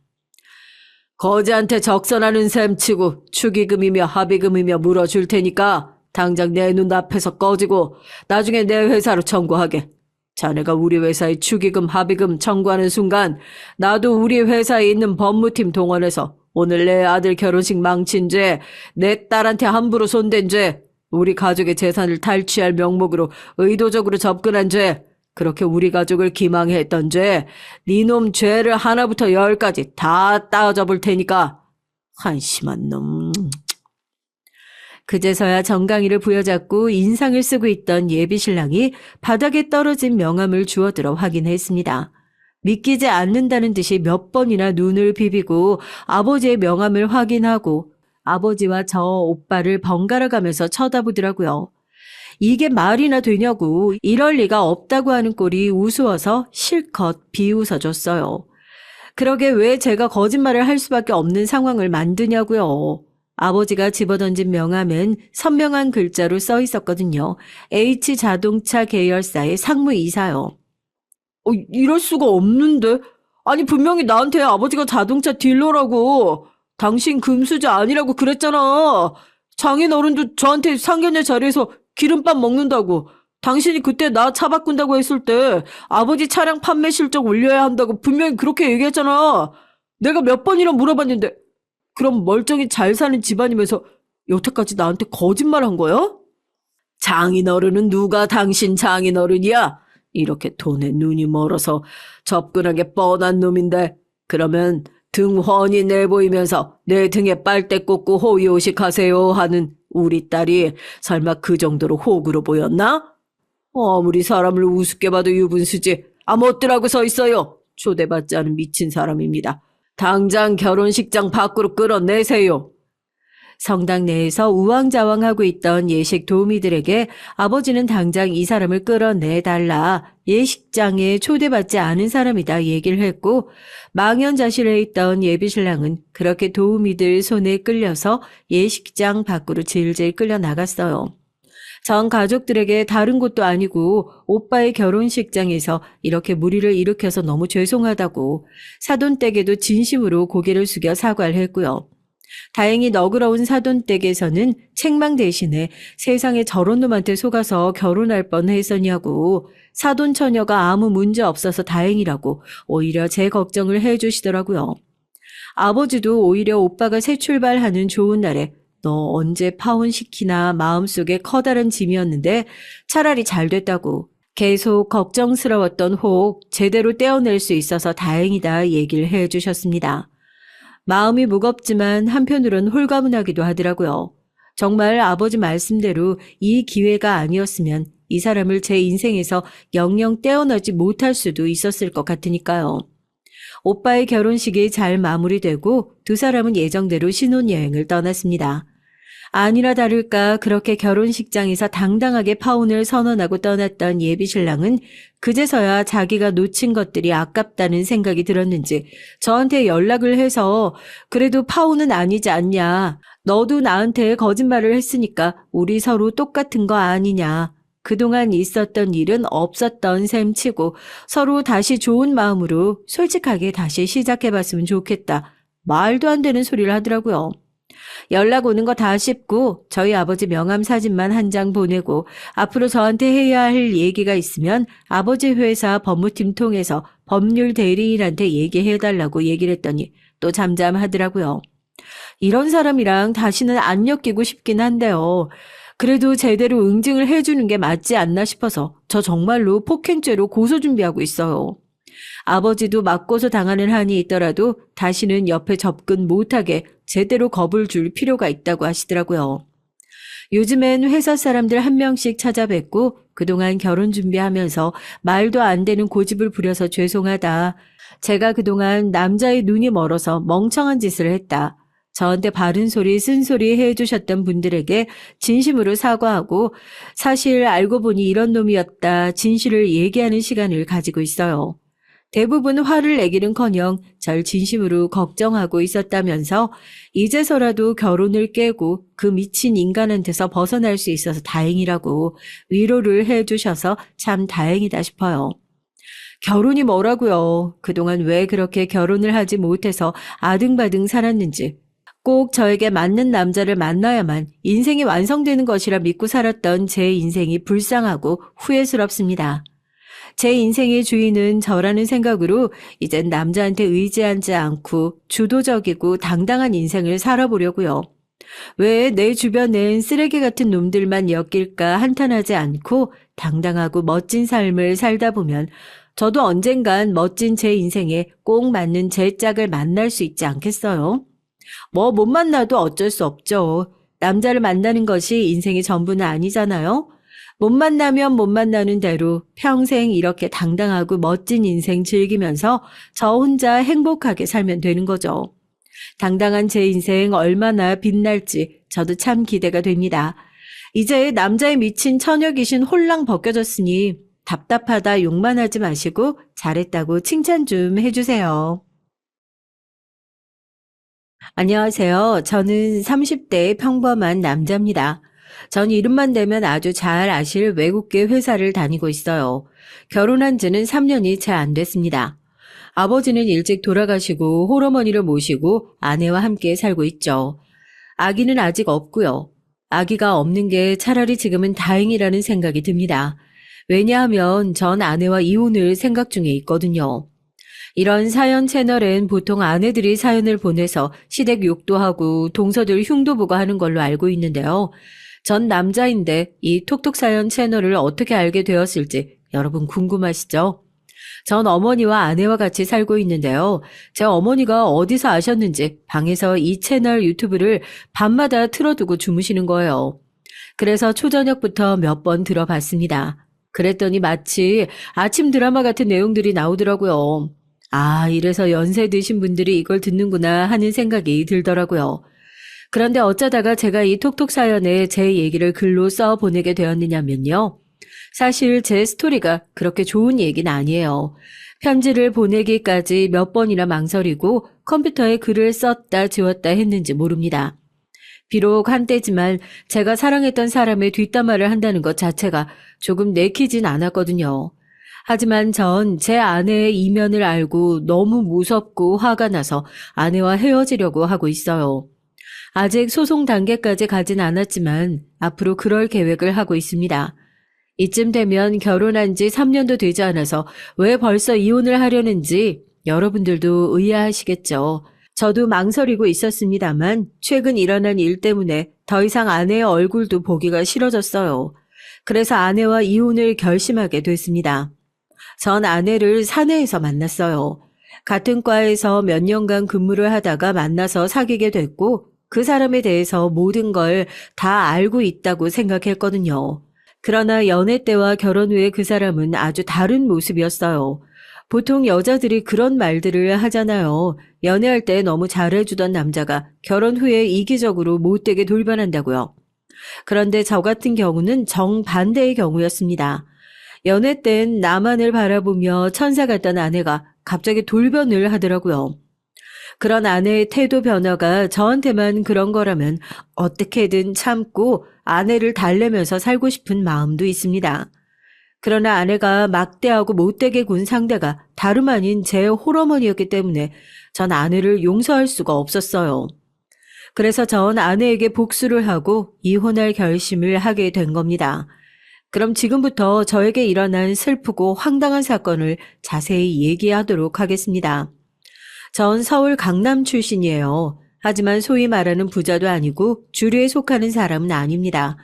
거지한테 적선하는 셈 치고 축의금이며 합의금이며 물어줄 테니까 당장 내 눈앞에서 꺼지고 나중에 내 회사로 청구하게. 자네가 우리 회사에 축의금 합의금 청구하는 순간 나도 우리 회사에 있는 법무팀 동원해서 오늘 내 아들 결혼식 망친 죄, 내 딸한테 함부로 손댄 죄, 우리 가족의 재산을 탈취할 명목으로 의도적으로 접근한 죄, 그렇게 우리 가족을 기망했던 죄, 니놈 죄를 하나부터 10까지 다 따져볼 테니까. 한심한 놈. 그제서야 정강이를 부여잡고 인상을 쓰고 있던 예비신랑이 바닥에 떨어진 명함을 주워들어 확인했습니다. 믿기지 않는다는 듯이 몇 번이나 눈을 비비고 아버지의 명함을 확인하고 아버지와 저 오빠를 번갈아 가면서 쳐다보더라고요. 이게 말이나 되냐고 이럴 리가 없다고 하는 꼴이 우스워서 실컷 비웃어줬어요. 그러게 왜 제가 거짓말을 할 수밖에 없는 상황을 만드냐고요. 아버지가 집어던진 명함은 선명한 글자로 써 있었거든요. H자동차 계열사의 상무이사요. 이럴 수가 없는데. 아니 분명히 나한테 아버지가 자동차 딜러라고. 당신 금수저 아니라고 그랬잖아. 장인어른도 저한테 상견례 자리에서 기름밥 먹는다고. 당신이 그때 나 차 바꾼다고 했을 때 아버지 차량 판매 실적 올려야 한다고 분명히 그렇게 얘기했잖아. 내가 몇 번이나 물어봤는데 그럼 멀쩡히 잘 사는 집안이면서 여태까지 나한테 거짓말한 거야? 장인어른은 누가 당신 장인어른이야? 이렇게 돈에 눈이 멀어서 접근하게 뻔한 놈인데 그러면 등 훤히 내보이면서 내 등에 빨대 꽂고 호의호식하세요 하는 우리 딸이 설마 그 정도로 호구로 보였나? 아무리 사람을 우습게 봐도 유분수지. 못들하고 서 있어요. 초대받지 않은 미친 사람입니다. 당장 결혼식장 밖으로 끌어내세요. 성당 내에서 우왕좌왕하고 있던 예식 도우미들에게 아버지는 당장 이 사람을 끌어내달라. 예식장에 초대받지 않은 사람이다 얘기를 했고 망연자실해 있던 예비신랑은 그렇게 도우미들 손에 끌려서 예식장 밖으로 질질 끌려 나갔어요. 전 가족들에게 다른 곳도 아니고 오빠의 결혼식장에서 이렇게 무리를 일으켜서 너무 죄송하다고 사돈댁에도 진심으로 고개를 숙여 사과를 했고요. 다행히 너그러운 사돈댁에서는 책망 대신에 세상에 저런 놈한테 속아서 결혼할 뻔했었냐고 사돈 처녀가 아무 문제 없어서 다행이라고 오히려 제 걱정을 해주시더라고요. 아버지도 오히려 오빠가 새 출발하는 좋은 날에 너 언제 파혼시키나 마음속에 커다란 짐이었는데 차라리 잘 됐다고. 계속 걱정스러웠던 혹 제대로 떼어낼 수 있어서 다행이다 얘기를 해 주셨습니다. 마음이 무겁지만 한편으론 홀가분하기도 하더라고요. 정말 아버지 말씀대로 이 기회가 아니었으면 이 사람을 제 인생에서 영영 떼어내지 못할 수도 있었을 것 같으니까요. 오빠의 결혼식이 잘 마무리되고 두 사람은 예정대로 신혼여행을 떠났습니다. 아니나 다를까 그렇게 결혼식장에서 당당하게 파혼을 선언하고 떠났던 예비신랑은 그제서야 자기가 놓친 것들이 아깝다는 생각이 들었는지 저한테 연락을 해서 그래도 파혼은 아니지 않냐. 너도 나한테 거짓말을 했으니까 우리 서로 똑같은 거 아니냐. 그동안 있었던 일은 없었던 셈 치고 서로 다시 좋은 마음으로 솔직하게 다시 시작해봤으면 좋겠다. 말도 안 되는 소리를 하더라고요. 연락 오는 거 다 씹고 저희 아버지 명함 사진만 한 장 보내고 앞으로 저한테 해야 할 얘기가 있으면 아버지 회사 법무팀 통해서 법률 대리인한테 얘기해달라고 얘기를 했더니 또 잠잠하더라고요. 이런 사람이랑 다시는 안 엮이고 싶긴 한데요. 그래도 제대로 응징을 해주는 게 맞지 않나 싶어서 저 정말로 폭행죄로 고소 준비하고 있어요. 아버지도 맞고서 당하는 한이 있더라도 다시는 옆에 접근 못하게 제대로 겁을 줄 필요가 있다고 하시더라고요. 요즘엔 회사 사람들 한 명씩 찾아뵙고 그동안 결혼 준비하면서 말도 안 되는 고집을 부려서 죄송하다. 제가 그동안 남자의 눈이 멀어서 멍청한 짓을 했다. 저한테 바른 소리 쓴소리 해주셨던 분들에게 진심으로 사과하고 사실 알고 보니 이런 놈이었다 진실을 얘기하는 시간을 가지고 있어요. 대부분 화를 내기는커녕 절 진심으로 걱정하고 있었다면서 이제서라도 결혼을 깨고 그 미친 인간한테서 벗어날 수 있어서 다행이라고 위로를 해주셔서 참 다행이다 싶어요. 결혼이 뭐라고요. 그동안 왜 그렇게 결혼을 하지 못해서 아등바등 살았는지 꼭 저에게 맞는 남자를 만나야만 인생이 완성되는 것이라 믿고 살았던 제 인생이 불쌍하고 후회스럽습니다. 제 인생의 주인은 저라는 생각으로 이젠 남자한테 의지하지 않고 주도적이고 당당한 인생을 살아보려고요. 왜 내 주변엔 쓰레기 같은 놈들만 엮일까 한탄하지 않고 당당하고 멋진 삶을 살다 보면 저도 언젠간 멋진 제 인생에 꼭 맞는 제 짝을 만날 수 있지 않겠어요? 뭐 못 만나도 어쩔 수 없죠. 남자를 만나는 것이 인생의 전부는 아니잖아요. 못 만나면 못 만나는 대로 평생 이렇게 당당하고 멋진 인생 즐기면서 저 혼자 행복하게 살면 되는 거죠. 당당한 제 인생 얼마나 빛날지 저도 참 기대가 됩니다. 이제 남자에 미친 처녀 귀신 홀랑 벗겨졌으니 답답하다 욕만 하지 마시고 잘했다고 칭찬 좀 해주세요. 안녕하세요. 저는 30대의 평범한 남자입니다. 전 이름만 대면 아주 잘 아실 외국계 회사를 다니고 있어요. 결혼한 지는 3년이 채 안 됐습니다. 아버지는 일찍 돌아가시고 홀어머니를 모시고 아내와 함께 살고 있죠. 아기는 아직 없고요. 아기가 없는 게 차라리 지금은 다행이라는 생각이 듭니다. 왜냐하면 전 아내와 이혼을 생각 중에 있거든요. 이런 사연 채널엔 보통 아내들이 사연을 보내서 시댁 욕도 하고 동서들 흉도 보고 하는 걸로 알고 있는데요. 전 남자인데 이 톡톡 사연 채널을 어떻게 알게 되었을지 여러분 궁금하시죠? 전 어머니와 아내와 같이 살고 있는데요. 제 어머니가 어디서 아셨는지 방에서 이 채널 유튜브를 밤마다 틀어두고 주무시는 거예요. 그래서 초저녁부터 몇 번 들어봤습니다. 그랬더니 마치 아침 드라마 같은 내용들이 나오더라고요. 아, 이래서 연세 드신 분들이 이걸 듣는구나 하는 생각이 들더라고요. 그런데 어쩌다가 제가 이 톡톡 사연에 제 얘기를 글로 써 보내게 되었느냐면요. 사실 제 스토리가 그렇게 좋은 얘기는 아니에요. 편지를 보내기까지 몇 번이나 망설이고 컴퓨터에 글을 썼다 지웠다 했는지 모릅니다. 비록 한때지만 제가 사랑했던 사람의 뒷담화를 한다는 것 자체가 조금 내키진 않았거든요. 하지만 전 제 아내의 이면을 알고 너무 무섭고 화가 나서 아내와 헤어지려고 하고 있어요. 아직 소송 단계까지 가진 않았지만 앞으로 그럴 계획을 하고 있습니다. 이쯤 되면 결혼한 지 3년도 되지 않아서 왜 벌써 이혼을 하려는지 여러분들도 의아하시겠죠. 저도 망설이고 있었습니다만 최근 일어난 일 때문에 더 이상 아내의 얼굴도 보기가 싫어졌어요. 그래서 아내와 이혼을 결심하게 됐습니다. 전 아내를 사내에서 만났어요. 같은 과에서 몇 년간 근무를 하다가 만나서 사귀게 됐고 그 사람에 대해서 모든 걸 다 알고 있다고 생각했거든요. 그러나 연애 때와 결혼 후에 그 사람은 아주 다른 모습이었어요. 보통 여자들이 그런 말들을 하잖아요. 연애할 때 너무 잘해주던 남자가 결혼 후에 이기적으로 못되게 돌변한다고요. 그런데 저 같은 경우는 정반대의 경우였습니다. 연애 땐 나만을 바라보며 천사 같던 아내가 갑자기 돌변을 하더라고요. 그런 아내의 태도 변화가 저한테만 그런 거라면 어떻게든 참고 아내를 달래면서 살고 싶은 마음도 있습니다. 그러나 아내가 막대하고 못되게 군 상대가 다름 아닌 제 홀어머니였기 때문에 전 아내를 용서할 수가 없었어요. 그래서 전 아내에게 복수를 하고 이혼할 결심을 하게 된 겁니다. 그럼 지금부터 저에게 일어난 슬프고 황당한 사건을 자세히 얘기하도록 하겠습니다. 전 서울 강남 출신이에요. 하지만 소위 말하는 부자도 아니고 주류에 속하는 사람은 아닙니다.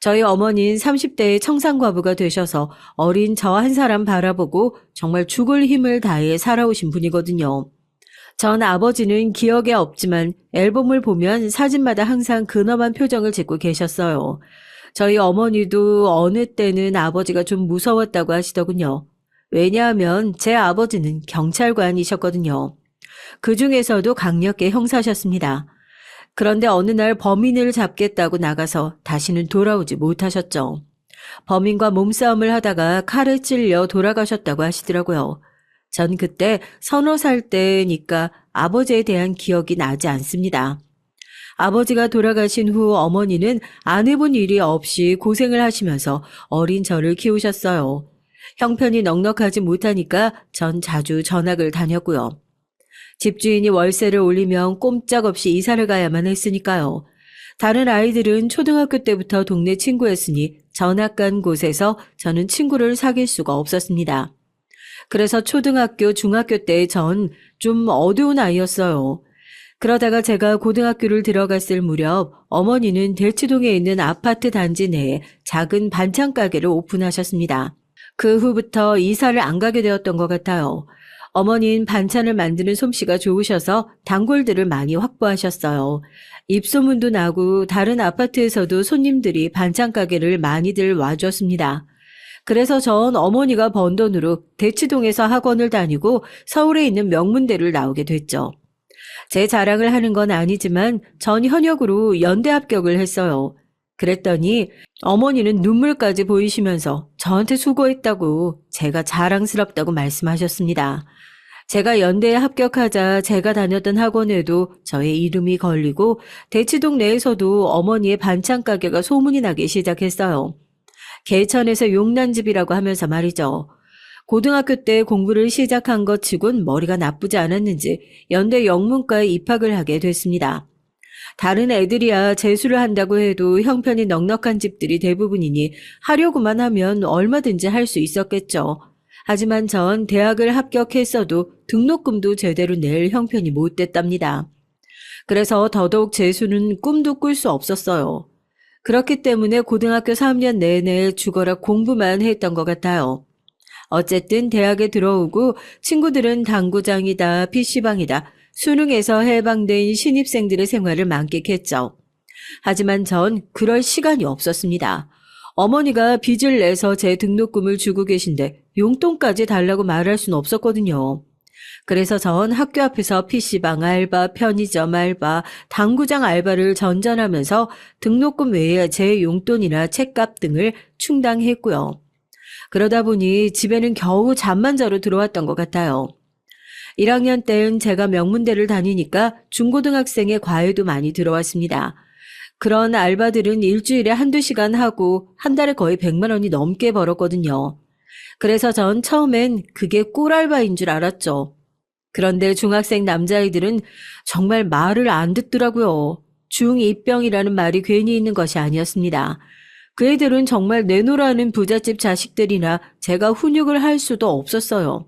저희 어머니는 30대의 청산과부가 되셔서 어린 저 한 사람 바라보고 정말 죽을 힘을 다해 살아오신 분이거든요. 전 아버지는 기억에 없지만 앨범을 보면 사진마다 항상 근엄한 표정을 짓고 계셨어요. 저희 어머니도 어느 때는 아버지가 좀 무서웠다고 하시더군요. 왜냐하면 제 아버지는 경찰관이셨거든요. 그 중에서도 강력계 형사셨습니다. 그런데 어느 날 범인을 잡겠다고 나가서 다시는 돌아오지 못하셨죠. 범인과 몸싸움을 하다가 칼에 찔려 돌아가셨다고 하시더라고요. 전 그때 30살 때니까 아버지에 대한 기억이 나지 않습니다. 아버지가 돌아가신 후 어머니는 안 해본 일이 없이 고생을 하시면서 어린 저를 키우셨어요. 형편이 넉넉하지 못하니까 전 자주 전학을 다녔고요. 집주인이 월세를 올리면 꼼짝없이 이사를 가야만 했으니까요. 다른 아이들은 초등학교 때부터 동네 친구였으니 전학 간 곳에서 저는 친구를 사귈 수가 없었습니다. 그래서 초등학교, 중학교 때 전 좀 어두운 아이였어요. 그러다가 제가 고등학교를 들어갔을 무렵 어머니는 대치동에 있는 아파트 단지 내에 작은 반찬 가게를 오픈하셨습니다. 그 후부터 이사를 안 가게 되었던 것 같아요. 어머니는 반찬을 만드는 솜씨가 좋으셔서 단골들을 많이 확보하셨어요. 입소문도 나고 다른 아파트에서도 손님들이 반찬 가게를 많이들 와줬습니다. 그래서 전 어머니가 번 돈으로 대치동에서 학원을 다니고 서울에 있는 명문대를 나오게 됐죠. 제 자랑을 하는 건 아니지만 전 현역으로 연대 합격을 했어요. 그랬더니 어머니는 눈물까지 보이시면서 저한테 수고했다고 제가 자랑스럽다고 말씀하셨습니다. 제가 연대에 합격하자 제가 다녔던 학원에도 저의 이름이 걸리고 대치동 내에서도 어머니의 반찬 가게가 소문이 나기 시작했어요. 개천에서 용난집이라고 하면서 말이죠. 고등학교 때 공부를 시작한 것 치곤 머리가 나쁘지 않았는지 연대 영문과에 입학을 하게 됐습니다. 다른 애들이야 재수를 한다고 해도 형편이 넉넉한 집들이 대부분이니 하려고만 하면 얼마든지 할 수 있었겠죠. 하지만 전 대학을 합격했어도 등록금도 제대로 낼 형편이 못 됐답니다. 그래서 더더욱 재수는 꿈도 꿀 수 없었어요. 그렇기 때문에 고등학교 3년 내내 죽어라 공부만 했던 것 같아요. 어쨌든 대학에 들어오고 친구들은 당구장이다, PC방이다, 수능에서 해방된 신입생들의 생활을 만끽했죠. 하지만 전 그럴 시간이 없었습니다. 어머니가 빚을 내서 제 등록금을 주고 계신데 용돈까지 달라고 말할 수는 없었거든요. 그래서 전 학교 앞에서 PC방 알바, 편의점 알바, 당구장 알바를 전전하면서 등록금 외에 제 용돈이나 책값 등을 충당했고요. 그러다 보니 집에는 겨우 잠만 자러 들어왔던 것 같아요. 1학년 때는 제가 명문대를 다니니까 중고등학생의 과외도 많이 들어왔습니다. 그런 알바들은 일주일에 한두 시간 하고 한 달에 거의 100만 원이 넘게 벌었거든요. 그래서 전 처음엔 그게 꿀알바인 줄 알았죠. 그런데 중학생 남자아이들은 정말 말을 안 듣더라고요. 중2병이라는 말이 괜히 있는 것이 아니었습니다. 그 애들은 정말 내노라는 부잣집 자식들이나 제가 훈육을 할 수도 없었어요.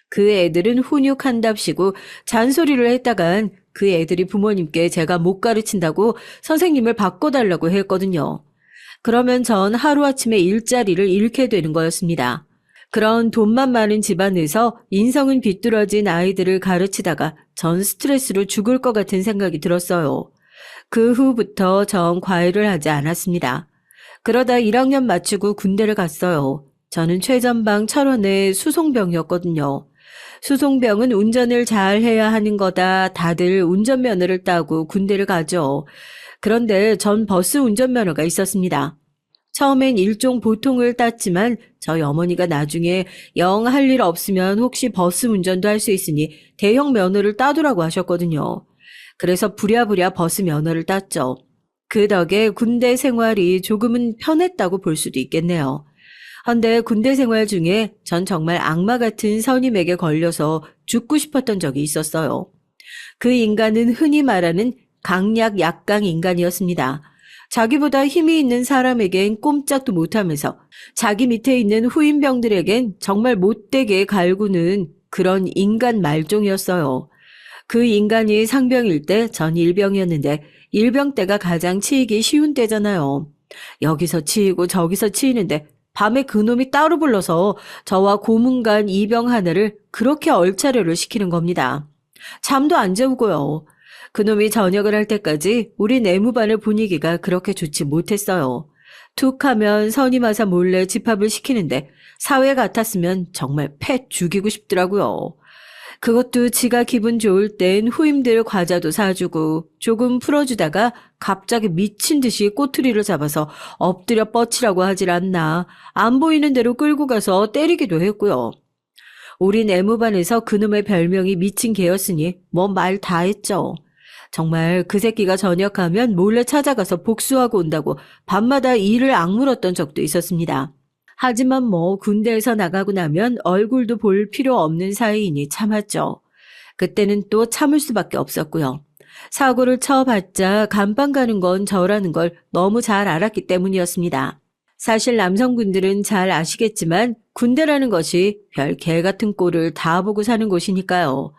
그 애들은 훈육한답시고 잔소리를 했다간 그 애들이 부모님께 제가 못 가르친다고 선생님을 바꿔달라고 했거든요. 그러면 전 하루아침에 일자리를 잃게 되는 거였습니다. 그런 돈만 많은 집안에서 인성은 비뚤어진 아이들을 가르치다가 전 스트레스로 죽을 것 같은 생각이 들었어요. 그 후부터 전 과외를 하지 않았습니다. 그러다 1학년 마치고 군대를 갔어요. 저는 최전방 철원의 수송병이었거든요. 수송병은 운전을 잘 해야 하는 거다. 다들 운전면허를 따고 군대를 가죠. 그런데 전 버스 운전면허가 있었습니다. 처음엔 일종 보통을 땄지만 저희 어머니가 나중에 영 할 일 없으면 혹시 버스 운전도 할 수 있으니 대형 면허를 따두라고 하셨거든요. 그래서 부랴부랴 버스 면허를 땄죠. 그 덕에 군대 생활이 조금은 편했다고 볼 수도 있겠네요. 헌데 군대 생활 중에 전 정말 악마 같은 선임에게 걸려서 죽고 싶었던 적이 있었어요. 그 인간은 흔히 말하는 강약 약강 인간이었습니다. 자기보다 힘이 있는 사람에겐 꼼짝도 못하면서 자기 밑에 있는 후임병들에겐 정말 못되게 갈구는 그런 인간 말종이었어요. 그 인간이 상병일 때 전 일병이었는데 일병 때가 가장 치이기 쉬운 때잖아요. 여기서 치이고 저기서 치이는데 밤에 그놈이 따로 불러서 저와 고문관 이병 하나를 그렇게 얼차려를 시키는 겁니다. 잠도 안 재우고요. 그놈이 전역을 할 때까지 우리 내무반의 분위기가 그렇게 좋지 못했어요. 툭 하면 선임하사 몰래 집합을 시키는데 사회 같았으면 정말 패 죽이고 싶더라고요. 그것도 지가 기분 좋을 땐 후임들 과자도 사주고 조금 풀어주다가 갑자기 미친 듯이 꼬투리를 잡아서 엎드려 뻗치라고 하질 않나 안 보이는 대로 끌고 가서 때리기도 했고요. 우리 내무반에서 그놈의 별명이 미친 개였으니 뭐 말 다 했죠. 정말 그 새끼가 전역하면 몰래 찾아가서 복수하고 온다고 밤마다 이를 악물었던 적도 있었습니다. 하지만 뭐 군대에서 나가고 나면 얼굴도 볼 필요 없는 사이이니 참았죠. 그때는 또 참을 수밖에 없었고요. 사고를 쳐봤자 감방 가는 건 저라는 걸 너무 잘 알았기 때문이었습니다. 사실 남성분들은 잘 아시겠지만 군대라는 것이 별 개 같은 꼴을 다 보고 사는 곳이니까요.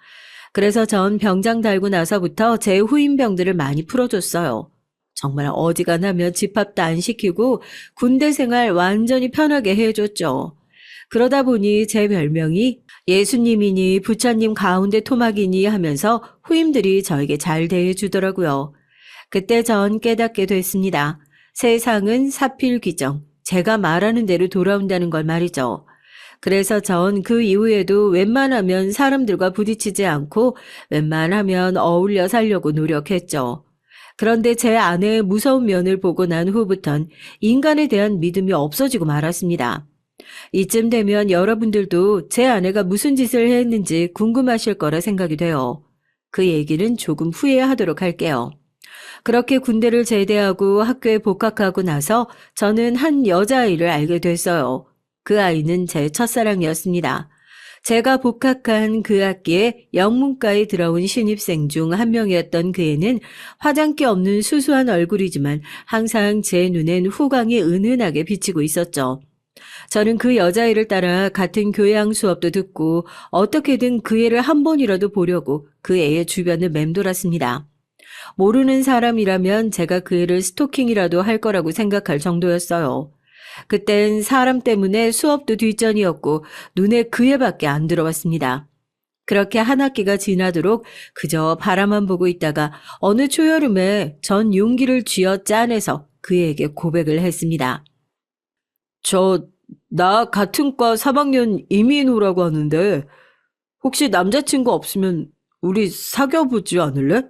그래서 전 병장 달고 나서부터 제 후임병들을 많이 풀어줬어요. 정말 어지간하면 집합도 안 시키고 군대 생활 완전히 편하게 해줬죠. 그러다 보니 제 별명이 예수님이니 부처님 가운데 토막이니 하면서 후임들이 저에게 잘 대해주더라고요. 그때 전 깨닫게 됐습니다. 세상은 사필귀정, 제가 말하는 대로 돌아온다는 걸 말이죠. 그래서 전 그 이후에도 웬만하면 사람들과 부딪히지 않고 웬만하면 어울려 살려고 노력했죠. 그런데 제 아내의 무서운 면을 보고 난 후부턴 인간에 대한 믿음이 없어지고 말았습니다. 이쯤 되면 여러분들도 제 아내가 무슨 짓을 했는지 궁금하실 거라 생각이 돼요. 그 얘기는 조금 후에 하도록 할게요. 그렇게 군대를 제대하고 학교에 복학하고 나서 저는 한 여자아이를 알게 됐어요. 그 아이는 제 첫사랑이었습니다. 제가 복학한 그 학기에 영문과에 들어온 신입생 중 한 명이었던 그 애는 화장기 없는 수수한 얼굴이지만 항상 제 눈엔 후광이 은은하게 비치고 있었죠. 저는 그 여자애를 따라 같은 교양 수업도 듣고 어떻게든 그 애를 한 번이라도 보려고 그 애의 주변을 맴돌았습니다. 모르는 사람이라면 제가 그 애를 스토킹이라도 할 거라고 생각할 정도였어요. 그땐 사람 때문에 수업도 뒷전이었고 눈에 그 애밖에 안 들어왔습니다. 그렇게 한 학기가 지나도록 그저 바라만 보고 있다가 어느 초여름에 전 용기를 쥐어 짜내서 그 애에게 고백을 했습니다. 나 같은 과 3학년 이민호라고 하는데 혹시 남자친구 없으면 우리 사귀어보지 않을래?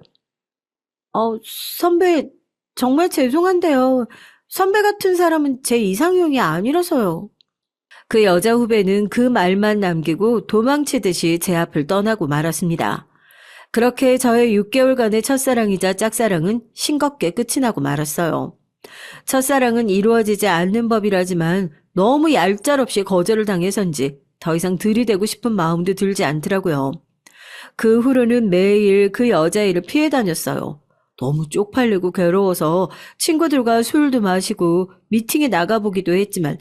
선배 정말 죄송한데요. 선배 같은 사람은 제 이상형이 아니라서요. 그 여자 후배는 그 말만 남기고 도망치듯이 제 앞을 떠나고 말았습니다. 그렇게 저의 6개월간의 첫사랑이자 짝사랑은 싱겁게 끝이 나고 말았어요. 첫사랑은 이루어지지 않는 법이라지만 너무 얄짤없이 거절을 당해서인지 더 이상 들이대고 싶은 마음도 들지 않더라고요. 그 후로는 매일 그 여자애를 피해 다녔어요. 너무 쪽팔리고 괴로워서 친구들과 술도 마시고 미팅에 나가보기도 했지만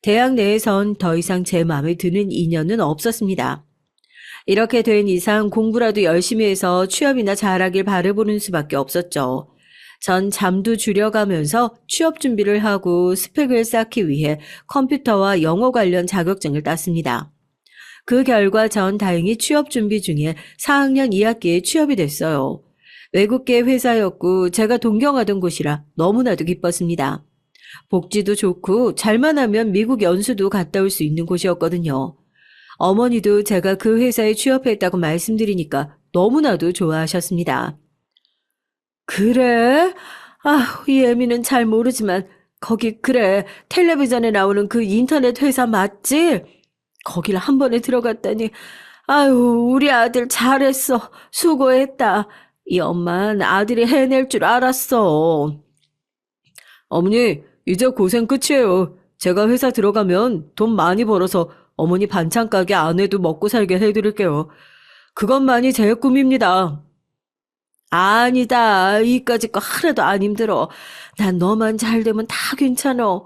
대학 내에선 더 이상 제 마음에 드는 인연은 없었습니다. 이렇게 된 이상 공부라도 열심히 해서 취업이나 잘하길 바라보는 수밖에 없었죠. 전 잠도 줄여가면서 취업 준비를 하고 스펙을 쌓기 위해 컴퓨터와 영어 관련 자격증을 땄습니다. 그 결과 전 다행히 취업 준비 중에 4학년 2학기에 취업이 됐어요. 외국계 회사였고 제가 동경하던 곳이라 너무나도 기뻤습니다. 복지도 좋고 잘만 하면 미국 연수도 갔다 올 수 있는 곳이었거든요. 어머니도 제가 그 회사에 취업했다고 말씀드리니까 너무나도 좋아하셨습니다. 그래? 아, 이 애미는 잘 모르지만 거기 그래. 텔레비전에 나오는 그 인터넷 회사 맞지? 거길 한 번에 들어갔다니. 아유, 우리 아들 잘했어. 수고했다. 이 엄만 아들이 해낼 줄 알았어. 어머니, 이제 고생 끝이에요. 제가 회사 들어가면 돈 많이 벌어서 어머니 반찬 가게 아내도 먹고 살게 해드릴게요. 그것만이 제 꿈입니다. 아니다. 이까짓 거 하나도 안 힘들어. 난 너만 잘 되면 다 괜찮아.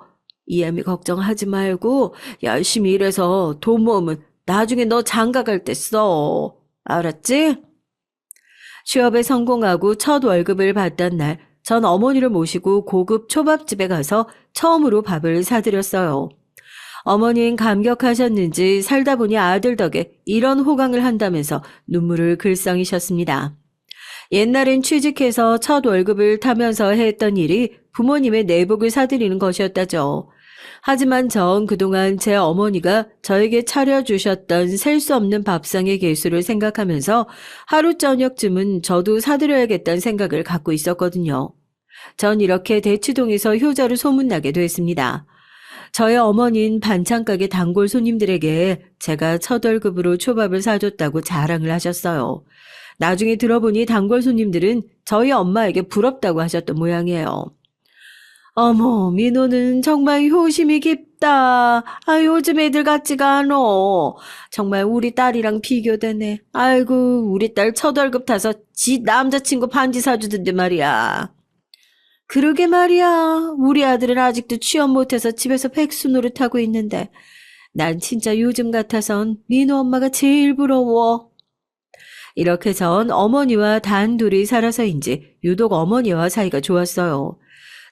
이애미 걱정하지 말고 열심히 일해서 돈 모으면 나중에 너 장가 갈 때 써. 알았지? 취업에 성공하고 첫 월급을 받던 날, 전 어머니를 모시고 고급 초밥집에 가서 처음으로 밥을 사드렸어요. 어머니는 감격하셨는지 살다 보니 아들 덕에 이런 호강을 한다면서 눈물을 글썽이셨습니다. 옛날엔 취직해서 첫 월급을 타면서 했던 일이 부모님의 내복을 사드리는 것이었다죠. 하지만 전 그동안 제 어머니가 저에게 차려주셨던 셀 수 없는 밥상의 개수를 생각하면서 하루 저녁쯤은 저도 사드려야겠다는 생각을 갖고 있었거든요. 전 이렇게 대치동에서 효자로 소문나게 됐습니다. 저의 어머니는 반찬가게 단골 손님들에게 제가 첫 월급으로 초밥을 사줬다고 자랑을 하셨어요. 나중에 들어보니 단골 손님들은 저희 엄마에게 부럽다고 하셨던 모양이에요. 어머, 민호는 정말 효심이 깊다. 아, 요즘 애들 같지가 않어. 정말 우리 딸이랑 비교되네. 아이고, 우리 딸 첫 월급 타서 지 남자친구 반지 사주던데 말이야. 그러게 말이야. 우리 아들은 아직도 취업 못해서 집에서 백수 노릇하고 있는데 난 진짜 요즘 같아선 민호 엄마가 제일 부러워. 이렇게 전 어머니와 단둘이 살아서인지 유독 어머니와 사이가 좋았어요.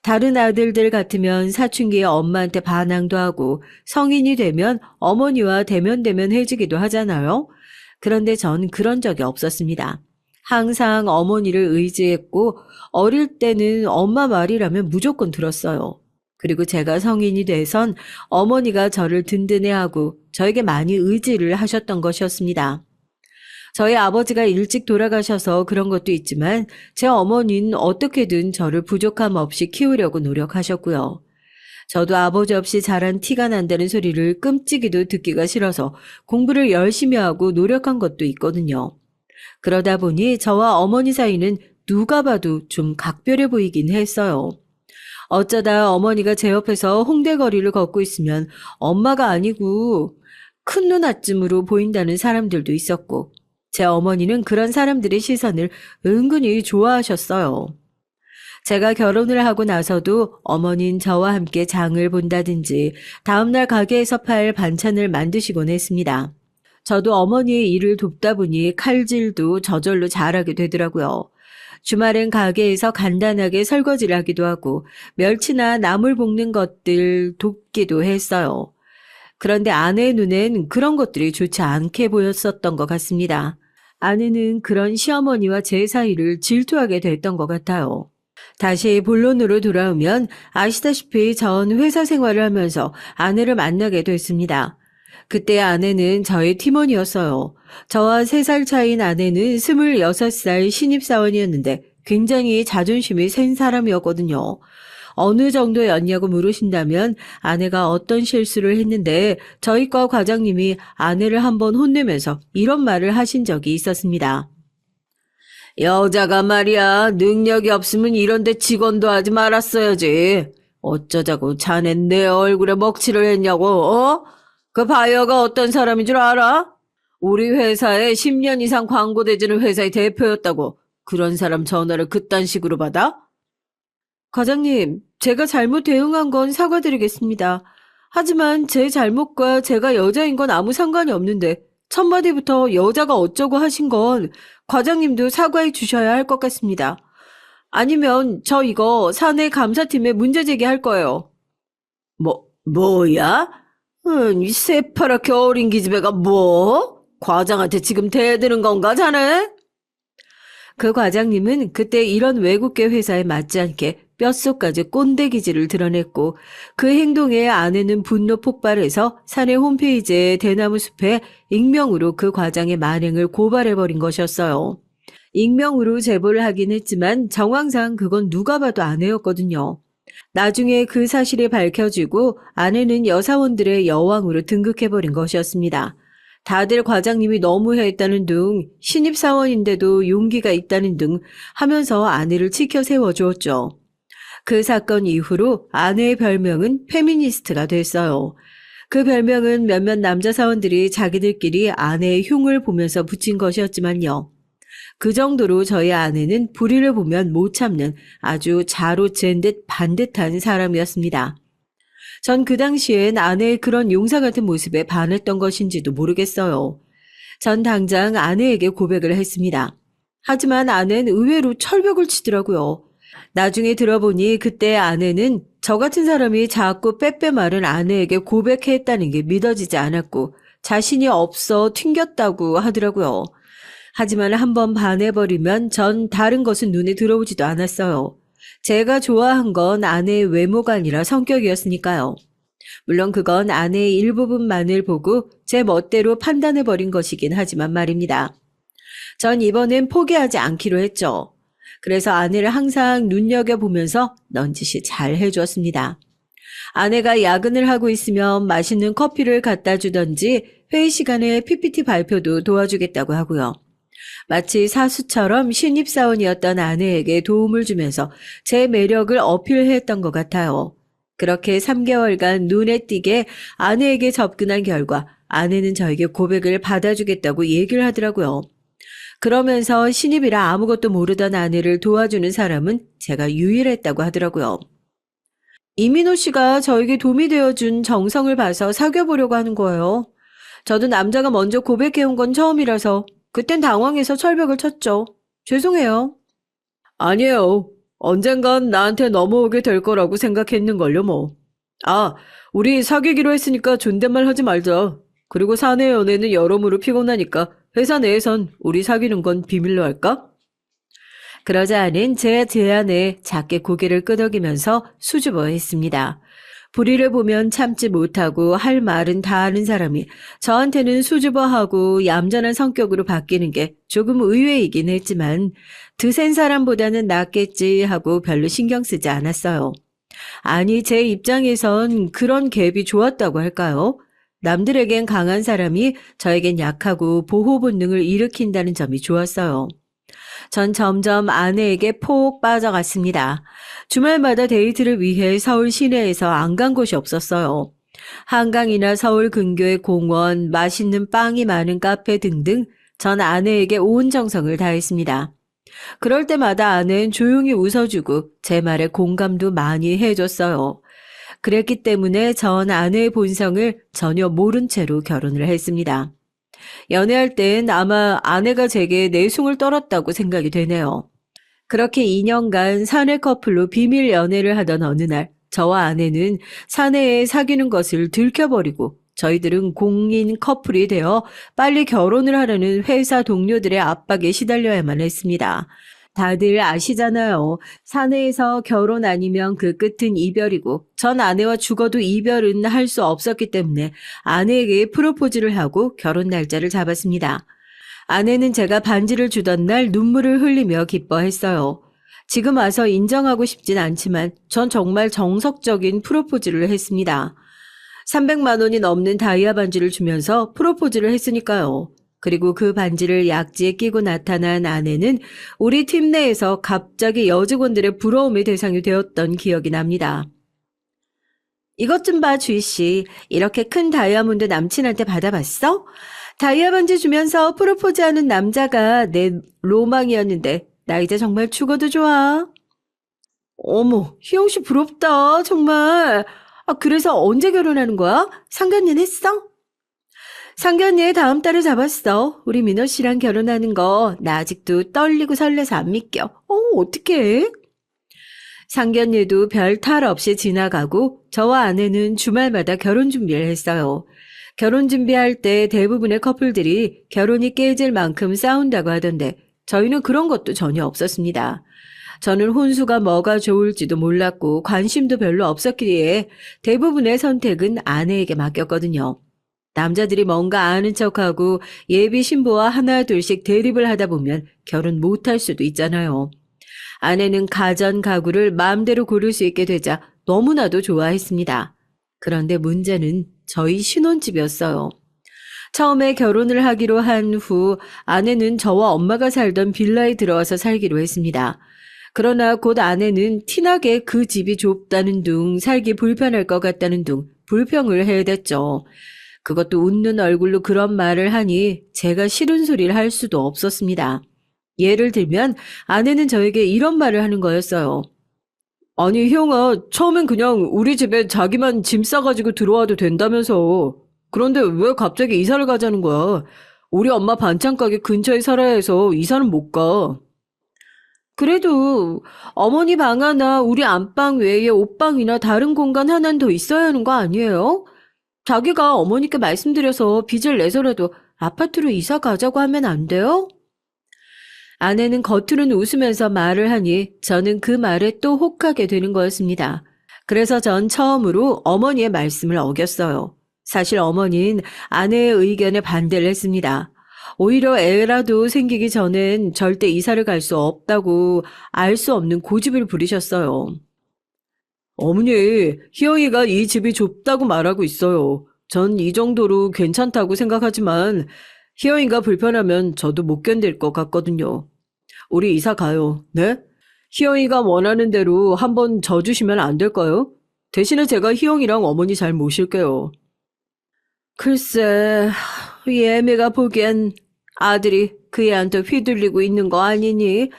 다른 아들들 같으면 사춘기에 엄마한테 반항도 하고 성인이 되면 어머니와 대면대면해지기도 하잖아요. 그런데 전 그런 적이 없었습니다. 항상 어머니를 의지했고 어릴 때는 엄마 말이라면 무조건 들었어요. 그리고 제가 성인이 돼선 어머니가 저를 든든해하고 저에게 많이 의지를 하셨던 것이었습니다. 저희 아버지가 일찍 돌아가셔서 그런 것도 있지만 제 어머니는 어떻게든 저를 부족함 없이 키우려고 노력하셨고요. 저도 아버지 없이 자란 티가 난다는 소리를 끔찍이도 듣기가 싫어서 공부를 열심히 하고 노력한 것도 있거든요. 그러다 보니 저와 어머니 사이는 누가 봐도 좀 각별해 보이긴 했어요. 어쩌다 어머니가 제 옆에서 홍대 거리를 걷고 있으면 엄마가 아니고 큰 누나쯤으로 보인다는 사람들도 있었고 제 어머니는 그런 사람들의 시선을 은근히 좋아하셨어요. 제가 결혼을 하고 나서도 어머니는 저와 함께 장을 본다든지 다음날 가게에서 팔 반찬을 만드시곤 했습니다. 저도 어머니의 일을 돕다 보니 칼질도 저절로 잘하게 되더라고요. 주말엔 가게에서 간단하게 설거지를 하기도 하고 멸치나 나물 볶는 것들 돕기도 했어요. 그런데 아내의 눈엔 그런 것들이 좋지 않게 보였었던 것 같습니다. 아내는 그런 시어머니와 제 사이를 질투하게 됐던 것 같아요. 다시 본론으로 돌아오면 아시다시피 전 회사 생활을 하면서 아내를 만나게 됐습니다. 그때 아내는 저의 팀원이었어요. 저와 3살 차이인 아내는 26살 신입사원이었는데 굉장히 자존심이 센 사람이었거든요. 어느 정도였냐고 물으신다면 아내가 어떤 실수를 했는데 저희 과 과장님이 아내를 한번 혼내면서 이런 말을 하신 적이 있었습니다. 여자가 말이야 능력이 없으면 이런데 직원도 하지 말았어야지. 어쩌자고 자넨 내 얼굴에 먹칠을 했냐고 어? 그 바이어가 어떤 사람인 줄 알아? 우리 회사에 10년 이상 광고 대주는 회사의 대표였다고 그런 사람 전화를 그딴 식으로 받아? 과장님, 제가 잘못 대응한 건 사과드리겠습니다. 하지만 제 잘못과 제가 여자인 건 아무 상관이 없는데 첫 마디부터 여자가 어쩌고 하신 건 과장님도 사과해 주셔야 할 것 같습니다. 아니면 저 이거 사내 감사팀에 문제 제기할 거예요. 뭐야? 이 새파랗게 어린 기집애가 뭐? 과장한테 지금 대드는 건가, 자네? 그 과장님은 그때 이런 외국계 회사에 맞지 않게 뼛속까지 꼰대 기질을 드러냈고 그 행동에 아내는 분노 폭발해서 사내 홈페이지에 대나무 숲에 익명으로 그 과장의 만행을 고발해버린 것이었어요. 익명으로 제보를 하긴 했지만 정황상 그건 누가 봐도 아내였거든요. 나중에 그 사실이 밝혀지고 아내는 여사원들의 여왕으로 등극해버린 것이었습니다. 다들 과장님이 너무했다는 등 신입사원인데도 용기가 있다는 등 하면서 아내를 치켜 세워주었죠. 그 사건 이후로 아내의 별명은 페미니스트가 됐어요. 그 별명은 몇몇 남자 사원들이 자기들끼리 아내의 흉을 보면서 붙인 것이었지만요. 그 정도로 저희 아내는 불의를 보면 못 참는 아주 자로잰 듯 반듯한 사람이었습니다. 전 그 당시엔 아내의 그런 용사 같은 모습에 반했던 것인지도 모르겠어요. 전 당장 아내에게 고백을 했습니다. 하지만 아내는 의외로 철벽을 치더라고요. 나중에 들어보니 그때 아내는 저 같은 사람이 자꾸 빼빼 마른 아내에게 고백했다는 게 믿어지지 않았고 자신이 없어 튕겼다고 하더라고요. 하지만 한번 반해버리면 전 다른 것은 눈에 들어오지도 않았어요. 제가 좋아한 건 아내의 외모가 아니라 성격이었으니까요. 물론 그건 아내의 일부분만을 보고 제 멋대로 판단해버린 것이긴 하지만 말입니다. 전 이번엔 포기하지 않기로 했죠. 그래서 아내를 항상 눈여겨보면서 넌지시 잘 해주었습니다. 아내가 야근을 하고 있으면 맛있는 커피를 갖다 주던지 회의 시간에 PPT 발표도 도와주겠다고 하고요. 마치 사수처럼 신입사원이었던 아내에게 도움을 주면서 제 매력을 어필했던 것 같아요. 그렇게 3개월간 눈에 띄게 아내에게 접근한 결과 아내는 저에게 고백을 받아주겠다고 얘기를 하더라고요. 그러면서 신입이라 아무것도 모르던 아내를 도와주는 사람은 제가 유일했다고 하더라고요. 이민호 씨가 저에게 도움이 되어준 정성을 봐서 사귀어보려고 하는 거예요. 저도 남자가 먼저 고백해온 건 처음이라서 그땐 당황해서 철벽을 쳤죠. 죄송해요. 아니에요. 언젠간 나한테 넘어오게 될 거라고 생각했는걸요, 뭐. 우리 사귀기로 했으니까 존댓말 하지 말자. 그리고 사내 연애는 여러모로 피곤하니까 회사 내에선 우리 사귀는 건 비밀로 할까? 그러자 아는 제 제안에 작게 고개를 끄덕이면서 수줍어했습니다. 불의를 보면 참지 못하고 할 말은 다 하는 사람이 저한테는 수줍어하고 얌전한 성격으로 바뀌는 게 조금 의외이긴 했지만 드센 사람보다는 낫겠지 하고 별로 신경 쓰지 않았어요. 아니, 제 입장에선 그런 갭이 좋았다고 할까요? 남들에겐 강한 사람이 저에겐 약하고 보호 본능을 일으킨다는 점이 좋았어요. 전 점점 아내에게 폭 빠져갔습니다. 주말마다 데이트를 위해 서울 시내에서 안 간 곳이 없었어요. 한강이나 서울 근교의 공원, 맛있는 빵이 많은 카페 등등 전 아내에게 온 정성을 다했습니다. 그럴 때마다 아내는 조용히 웃어주고 제 말에 공감도 많이 해줬어요. 그랬기 때문에 전 아내의 본성을 전혀 모른 채로 결혼을 했습니다. 연애할 땐 아마 아내가 제게 내숭을 떨었다고 생각이 되네요. 그렇게 2년간 사내 커플로 비밀 연애를 하던 어느 날 저와 아내는 사내에 사귀는 것을 들켜버리고 저희들은 공인 커플이 되어 빨리 결혼을 하려는 회사 동료들의 압박에 시달려야만 했습니다. 다들 아시잖아요. 사내에서 결혼 아니면 그 끝은 이별이고 전 아내와 죽어도 이별은 할 수 없었기 때문에 아내에게 프로포즈를 하고 결혼 날짜를 잡았습니다. 아내는 제가 반지를 주던 날 눈물을 흘리며 기뻐했어요. 지금 와서 인정하고 싶진 않지만 전 정말 정석적인 프로포즈를 했습니다. 300만 원이 넘는 다이아 반지를 주면서 프로포즈를 했으니까요. 그리고 그 반지를 약지에 끼고 나타난 아내는 우리 팀 내에서 갑자기 여직원들의 부러움의 대상이 되었던 기억이 납니다. 이것 좀 봐, 주희 씨. 이렇게 큰 다이아몬드 남친한테 받아봤어? 다이아 반지 주면서 프로포즈하는 남자가 내 로망이었는데 나 이제 정말 죽어도 좋아. 어머, 희영 씨 부럽다, 정말. 그래서 언제 결혼하는 거야? 상견례 했어? 상견례 다음 달에 잡았어. 우리 민호 씨랑 결혼하는 거 나 아직도 떨리고 설레서 안 믿겨. 어떡해? 상견례도 별 탈 없이 지나가고 저와 아내는 주말마다 결혼 준비를 했어요. 결혼 준비할 때 대부분의 커플들이 결혼이 깨질 만큼 싸운다고 하던데 저희는 그런 것도 전혀 없었습니다. 저는 혼수가 뭐가 좋을지도 몰랐고 관심도 별로 없었기에 대부분의 선택은 아내에게 맡겼거든요. 남자들이 뭔가 아는 척하고 예비 신부와 하나 둘씩 대립을 하다 보면 결혼 못할 수도 있잖아요. 아내는 가전 가구를 마음대로 고를 수 있게 되자 너무나도 좋아했습니다. 그런데 문제는 저희 신혼집이었어요. 처음에 결혼을 하기로 한 후 아내는 저와 엄마가 살던 빌라에 들어와서 살기로 했습니다. 그러나 곧 아내는 티나게 그 집이 좁다는 둥, 살기 불편할 것 같다는 둥 불평을 해댔죠. 그것도 웃는 얼굴로 그런 말을 하니 제가 싫은 소리를 할 수도 없었습니다. 예를 들면 아내는 저에게 이런 말을 하는 거였어요. 아니 희영아, 처음엔 그냥 우리 집에 자기만 짐 싸가지고 들어와도 된다면서. 그런데 왜 갑자기 이사를 가자는 거야? 우리 엄마 반찬 가게 근처에 살아야 해서 이사는 못 가. 그래도 어머니 방 하나 우리 안방 외에 옷방이나 다른 공간 하나는 더 있어야 하는 거 아니에요? 자기가 어머니께 말씀드려서 빚을 내서라도 아파트로 이사 가자고 하면 안 돼요? 아내는 겉으로는 웃으면서 말을 하니 저는 그 말에 또 혹하게 되는 거였습니다. 그래서 전 처음으로 어머니의 말씀을 어겼어요. 사실 어머니는 아내의 의견에 반대를 했습니다. 오히려 애라도 생기기 전엔 절대 이사를 갈 수 없다고 알 수 없는 고집을 부리셨어요. 어머니, 희영이가 이 집이 좁다고 말하고 있어요. 전 이 정도로 괜찮다고 생각하지만 희영이가 불편하면 저도 못 견딜 것 같거든요. 우리 이사 가요. 네? 희영이가 원하는 대로 한번 져주시면 안 될까요? 대신에 제가 희영이랑 어머니 잘 모실게요. 글쎄, 이 애미가 보기엔 아들이 그 애한테 휘둘리고 있는 거 아니니?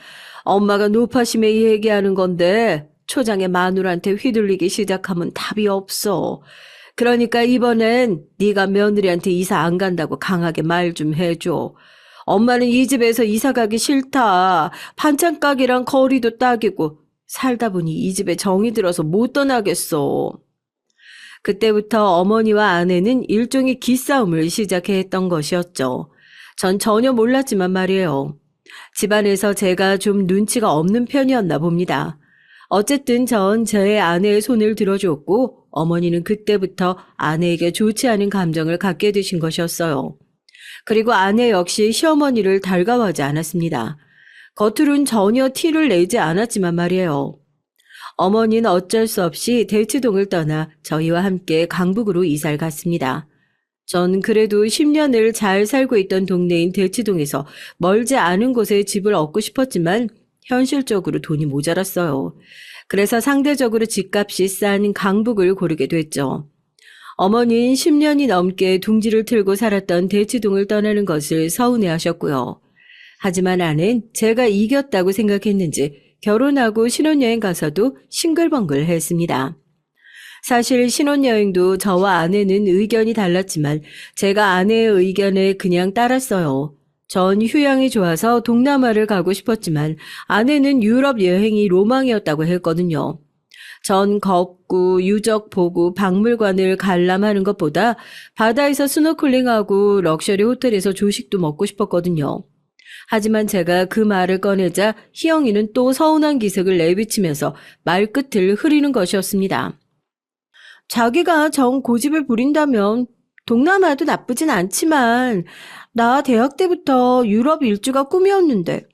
엄마가 노파심에 얘기하는 건데 초장의 마누라한테 휘둘리기 시작하면 답이 없어. 그러니까 이번엔 네가 며느리한테 이사 안 간다고 강하게 말 좀 해줘. 엄마는 이 집에서 이사 가기 싫다. 반찬 가게랑 거리도 딱이고 살다 보니 이 집에 정이 들어서 못 떠나겠어. 그때부터 어머니와 아내는 일종의 기싸움을 시작했던 것이었죠. 전 전혀 몰랐지만 말이에요. 집안에서 제가 좀 눈치가 없는 편이었나 봅니다. 어쨌든 전 제 아내의 손을 들어줬고 어머니는 그때부터 아내에게 좋지 않은 감정을 갖게 되신 것이었어요. 그리고 아내 역시 시어머니를 달가워하지 않았습니다. 겉으론 전혀 티를 내지 않았지만 말이에요. 어머니는 어쩔 수 없이 대치동을 떠나 저희와 함께 강북으로 이사를 갔습니다. 전 그래도 10년을 잘 살고 있던 동네인 대치동에서 멀지 않은 곳에 집을 얻고 싶었지만 현실적으로 돈이 모자랐어요. 그래서 상대적으로 집값이 싼 강북을 고르게 됐죠. 어머니는 10년이 넘게 둥지를 틀고 살았던 대치동을 떠나는 것을 서운해하셨고요. 하지만 아내는 제가 이겼다고 생각했는지 결혼하고 신혼여행 가서도 싱글벙글 했습니다. 사실 신혼여행도 저와 아내는 의견이 달랐지만 제가 아내의 의견에 그냥 따랐어요. 전 휴양이 좋아서 동남아를 가고 싶었지만 아내는 유럽 여행이 로망이었다고 했거든요. 전 걷고 유적 보고 박물관을 관람하는 것보다 바다에서 스노클링하고 럭셔리 호텔에서 조식도 먹고 싶었거든요. 하지만 제가 그 말을 꺼내자 희영이는 또 서운한 기색을 내비치면서 말끝을 흐리는 것이었습니다. 자기가 정 고집을 부린다면 동남아도 나쁘진 않지만 나 대학 때부터 유럽 일주가 꿈이었는데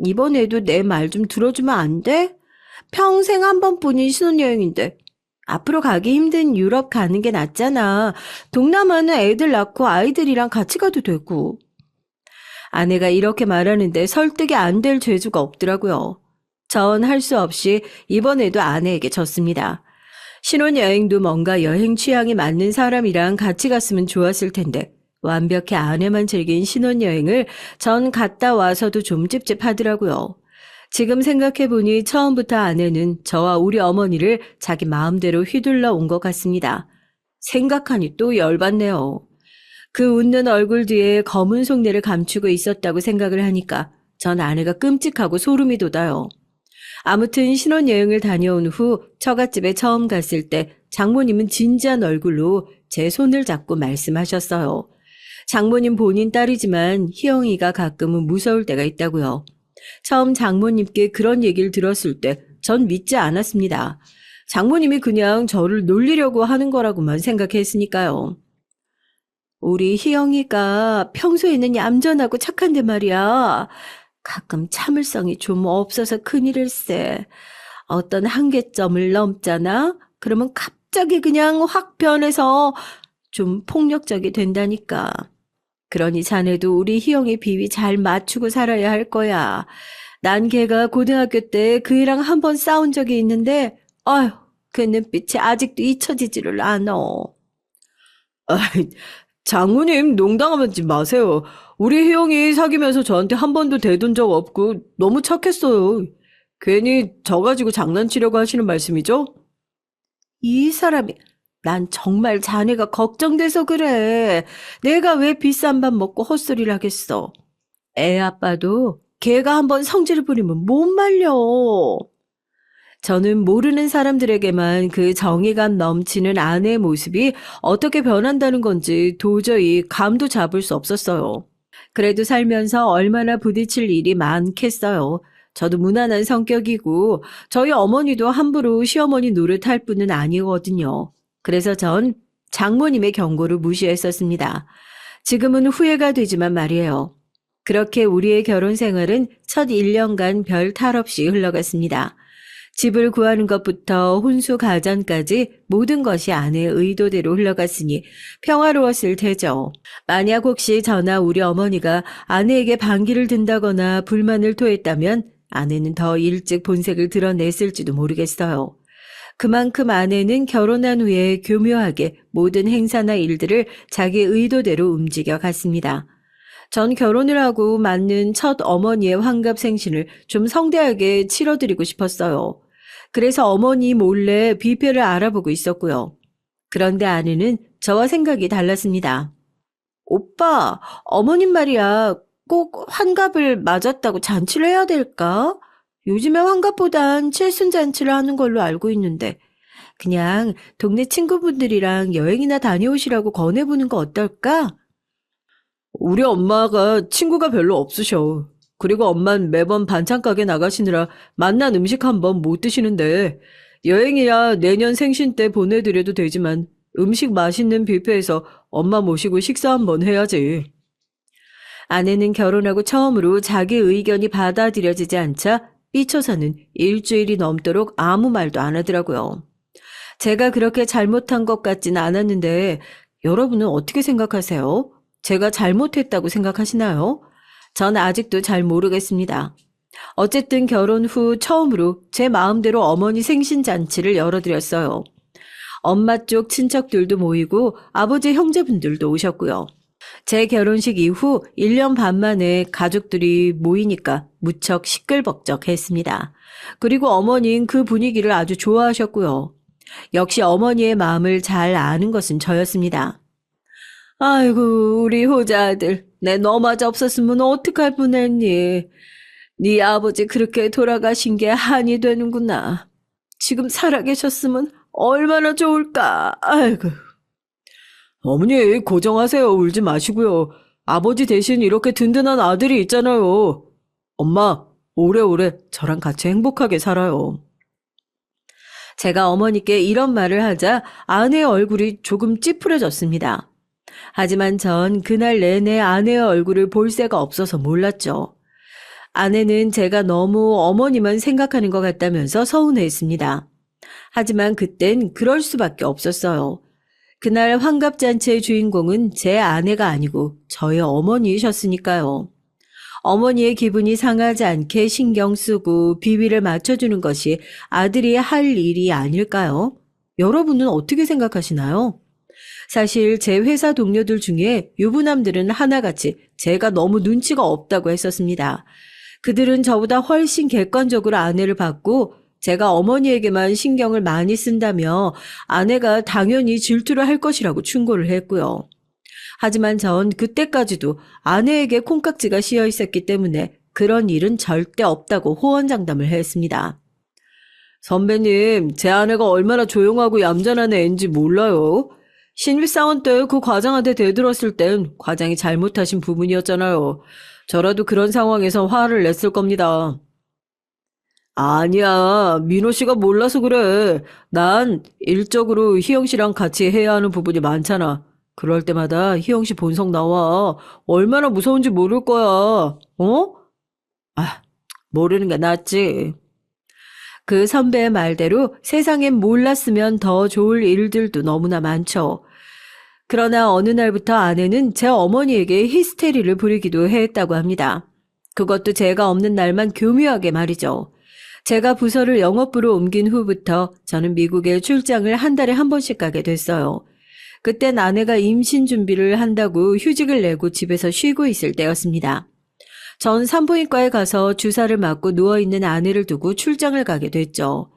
이번에도 내 말 좀 들어주면 안 돼? 평생 한 번뿐인 신혼여행인데 앞으로 가기 힘든 유럽 가는 게 낫잖아. 동남아는 애들 낳고 아이들이랑 같이 가도 되고. 아내가 이렇게 말하는데 설득이 안 될 재주가 없더라고요. 전 할 수 없이 이번에도 아내에게 졌습니다. 신혼여행도 뭔가 여행 취향이 맞는 사람이랑 같이 갔으면 좋았을 텐데 완벽히 아내만 즐긴 신혼여행을 전 갔다 와서도 좀 찝찝하더라고요. 지금 생각해보니 처음부터 아내는 저와 우리 어머니를 자기 마음대로 휘둘러 온 것 같습니다. 생각하니 또 열받네요. 그 웃는 얼굴 뒤에 검은 속내를 감추고 있었다고 생각을 하니까 전 아내가 끔찍하고 소름이 돋아요. 아무튼 신혼여행을 다녀온 후 처갓집에 처음 갔을 때 장모님은 진지한 얼굴로 제 손을 잡고 말씀하셨어요. 장모님 본인 딸이지만 희영이가 가끔은 무서울 때가 있다고요. 처음 장모님께 그런 얘기를 들었을 때 전 믿지 않았습니다. 장모님이 그냥 저를 놀리려고 하는 거라고만 생각했으니까요. 우리 희영이가 평소에는 얌전하고 착한데 말이야. 가끔 참을성이 좀 없어서 큰일일세. 어떤 한계점을 넘잖아? 그러면 갑자기 그냥 확 변해서 좀 폭력적이 된다니까. 그러니 자네도 우리 희영이 비위 잘 맞추고 살아야 할 거야. 난 걔가 고등학교 때 그 애랑 한 번 싸운 적이 있는데, 아휴, 그 눈빛이 아직도 잊혀지지를 않아. 아이, 장모님 농담하지 마세요. 우리 혜영이 사귀면서 저한테 한 번도 대든 적 없고 너무 착했어요. 괜히 저 가지고 장난치려고 하시는 말씀이죠? 이 사람이, 난 정말 자네가 걱정돼서 그래. 내가 왜 비싼 밥 먹고 헛소리를 하겠어. 애 아빠도 걔가 한번 성질을 부리면 못 말려. 저는 모르는 사람들에게만 그 정의감 넘치는 아내의 모습이 어떻게 변한다는 건지 도저히 감도 잡을 수 없었어요. 그래도 살면서 얼마나 부딪힐 일이 많겠어요. 저도 무난한 성격이고 저희 어머니도 함부로 시어머니 노릇할 분은 아니거든요. 그래서 전 장모님의 경고를 무시했었습니다. 지금은 후회가 되지만 말이에요. 그렇게 우리의 결혼 생활은 첫 1년간 별 탈 없이 흘러갔습니다. 집을 구하는 것부터 혼수 가전까지 모든 것이 아내의 의도대로 흘러갔으니 평화로웠을 테죠. 만약 혹시 저나 우리 어머니가 아내에게 반기를 든다거나 불만을 토했다면 아내는 더 일찍 본색을 드러냈을지도 모르겠어요. 그만큼 아내는 결혼한 후에 교묘하게 모든 행사나 일들을 자기 의도대로 움직여 갔습니다. 전 결혼을 하고 맞는 첫 어머니의 환갑생신을 좀 성대하게 치러드리고 싶었어요. 그래서 어머니 몰래 뷔페를 알아보고 있었고요. 그런데 아내는 저와 생각이 달랐습니다. 오빠, 어머님 말이야. 꼭 환갑을 맞았다고 잔치를 해야 될까? 요즘에 환갑보단 칠순잔치를 하는 걸로 알고 있는데 그냥 동네 친구분들이랑 여행이나 다녀오시라고 권해보는 거 어떨까? 우리 엄마가 친구가 별로 없으셔. 그리고 엄만 매번 반찬 가게 나가시느라 맛난 음식 한 번 못 드시는데 여행이야 내년 생신 때 보내드려도 되지만 음식 맛있는 뷔페에서 엄마 모시고 식사 한번 해야지. 아내는 결혼하고 처음으로 자기 의견이 받아들여지지 않자 삐쳐서는 일주일이 넘도록 아무 말도 안 하더라고요. 제가 그렇게 잘못한 것 같진 않았는데 여러분은 어떻게 생각하세요? 제가 잘못했다고 생각하시나요? 전 아직도 잘 모르겠습니다. 어쨌든 결혼 후 처음으로 제 마음대로 어머니 생신잔치를 열어드렸어요. 엄마 쪽 친척들도 모이고 아버지 형제분들도 오셨고요. 제 결혼식 이후 1년 반 만에 가족들이 모이니까 무척 시끌벅적했습니다. 그리고 어머니는 그 분위기를 아주 좋아하셨고요. 역시 어머니의 마음을 잘 아는 것은 저였습니다. 아이고 우리 효자 아들, 내 너마저 없었으면 어떡할 뻔했니. 네 아버지 그렇게 돌아가신 게 한이 되는구나. 지금 살아계셨으면 얼마나 좋을까. 아이고. 어머니 고정하세요. 울지 마시고요. 아버지 대신 이렇게 든든한 아들이 있잖아요. 엄마 오래오래 저랑 같이 행복하게 살아요. 제가 어머니께 이런 말을 하자 아내의 얼굴이 조금 찌푸려졌습니다. 하지만 전 그날 내내 아내의 얼굴을 볼 새가 없어서 몰랐죠. 아내는 제가 너무 어머니만 생각하는 것 같다면서 서운해했습니다. 하지만 그땐 그럴 수밖에 없었어요. 그날 환갑잔치의 주인공은 제 아내가 아니고 저의 어머니이셨으니까요. 어머니의 기분이 상하지 않게 신경 쓰고 비위를 맞춰주는 것이 아들이 할 일이 아닐까요? 여러분은 어떻게 생각하시나요? 사실 제 회사 동료들 중에 유부남들은 하나같이 제가 너무 눈치가 없다고 했었습니다. 그들은 저보다 훨씬 객관적으로 아내를 봤고 제가 어머니에게만 신경을 많이 쓴다며 아내가 당연히 질투를 할 것이라고 충고를 했고요. 하지만 전 그때까지도 아내에게 콩깍지가 씌어 있었기 때문에 그런 일은 절대 없다고 호언장담을 했습니다. 선배님, 제 아내가 얼마나 조용하고 얌전한 애인지 몰라요. 신입사원 때 그 과장한테 대들었을 땐 과장이 잘못하신 부분이었잖아요. 저라도 그런 상황에서 화를 냈을 겁니다. 아니야, 민호 씨가 몰라서 그래. 난 일적으로 희영 씨랑 같이 해야 하는 부분이 많잖아. 그럴 때마다 희영 씨 본성 나와. 얼마나 무서운지 모를 거야. 어? 아, 모르는 게 낫지. 그 선배의 말대로 세상엔 몰랐으면 더 좋을 일들도 너무나 많죠. 그러나 어느 날부터 아내는 제 어머니에게 히스테리를 부리기도 했다고 합니다. 그것도 제가 없는 날만 교묘하게 말이죠. 제가 부서를 영업부로 옮긴 후부터 저는 미국에 출장을 한 달에 한 번씩 가게 됐어요. 그땐 아내가 임신 준비를 한다고 휴직을 내고 집에서 쉬고 있을 때였습니다. 전 산부인과에 가서 주사를 맞고 누워있는 아내를 두고 출장을 가게 됐죠.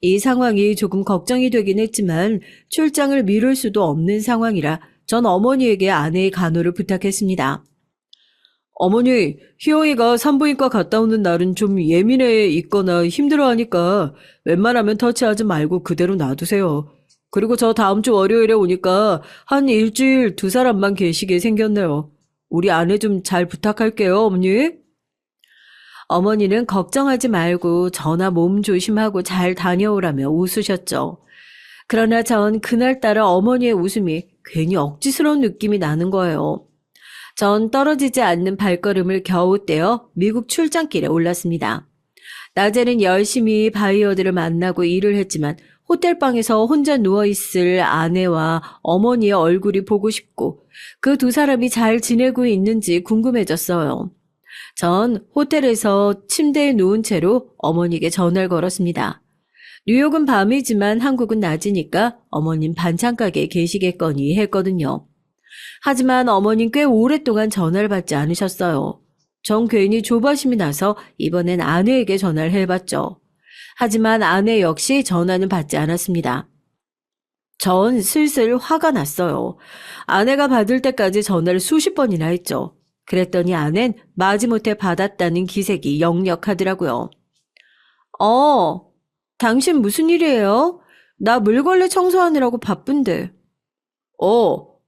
이 상황이 조금 걱정이 되긴 했지만 출장을 미룰 수도 없는 상황이라 전 어머니에게 아내의 간호를 부탁했습니다. 어머니, 희영이가 산부인과 갔다 오는 날은 좀 예민해 있거나 힘들어하니까 웬만하면 터치하지 말고 그대로 놔두세요. 그리고 저 다음 주 월요일에 오니까 한 일주일 두 사람만 계시게 생겼네요. 우리 아내 좀 잘 부탁할게요, 어머니. 어머니는 걱정하지 말고 저나 몸 조심하고 잘 다녀오라며 웃으셨죠. 그러나 전 그날따라 어머니의 웃음이 괜히 억지스러운 느낌이 나는 거예요. 전 떨어지지 않는 발걸음을 겨우 떼어 미국 출장길에 올랐습니다. 낮에는 열심히 바이어들을 만나고 일을 했지만 호텔방에서 혼자 누워있을 아내와 어머니의 얼굴이 보고 싶고 그 두 사람이 잘 지내고 있는지 궁금해졌어요. 전 호텔에서 침대에 누운 채로 어머니에게 전화를 걸었습니다. 뉴욕은 밤이지만 한국은 낮이니까 어머님 반찬 가게에 계시겠거니 했거든요. 하지만 어머님 꽤 오랫동안 전화를 받지 않으셨어요. 전 괜히 조바심이 나서 이번엔 아내에게 전화를 해봤죠. 하지만 아내 역시 전화는 받지 않았습니다. 전 슬슬 화가 났어요. 아내가 받을 때까지 전화를 수십 번이나 했죠. 그랬더니 아내는 마지못해 받았다는 기색이 역력하더라고요. 당신 무슨 일이에요? 나 물걸레 청소하느라고 바쁜데.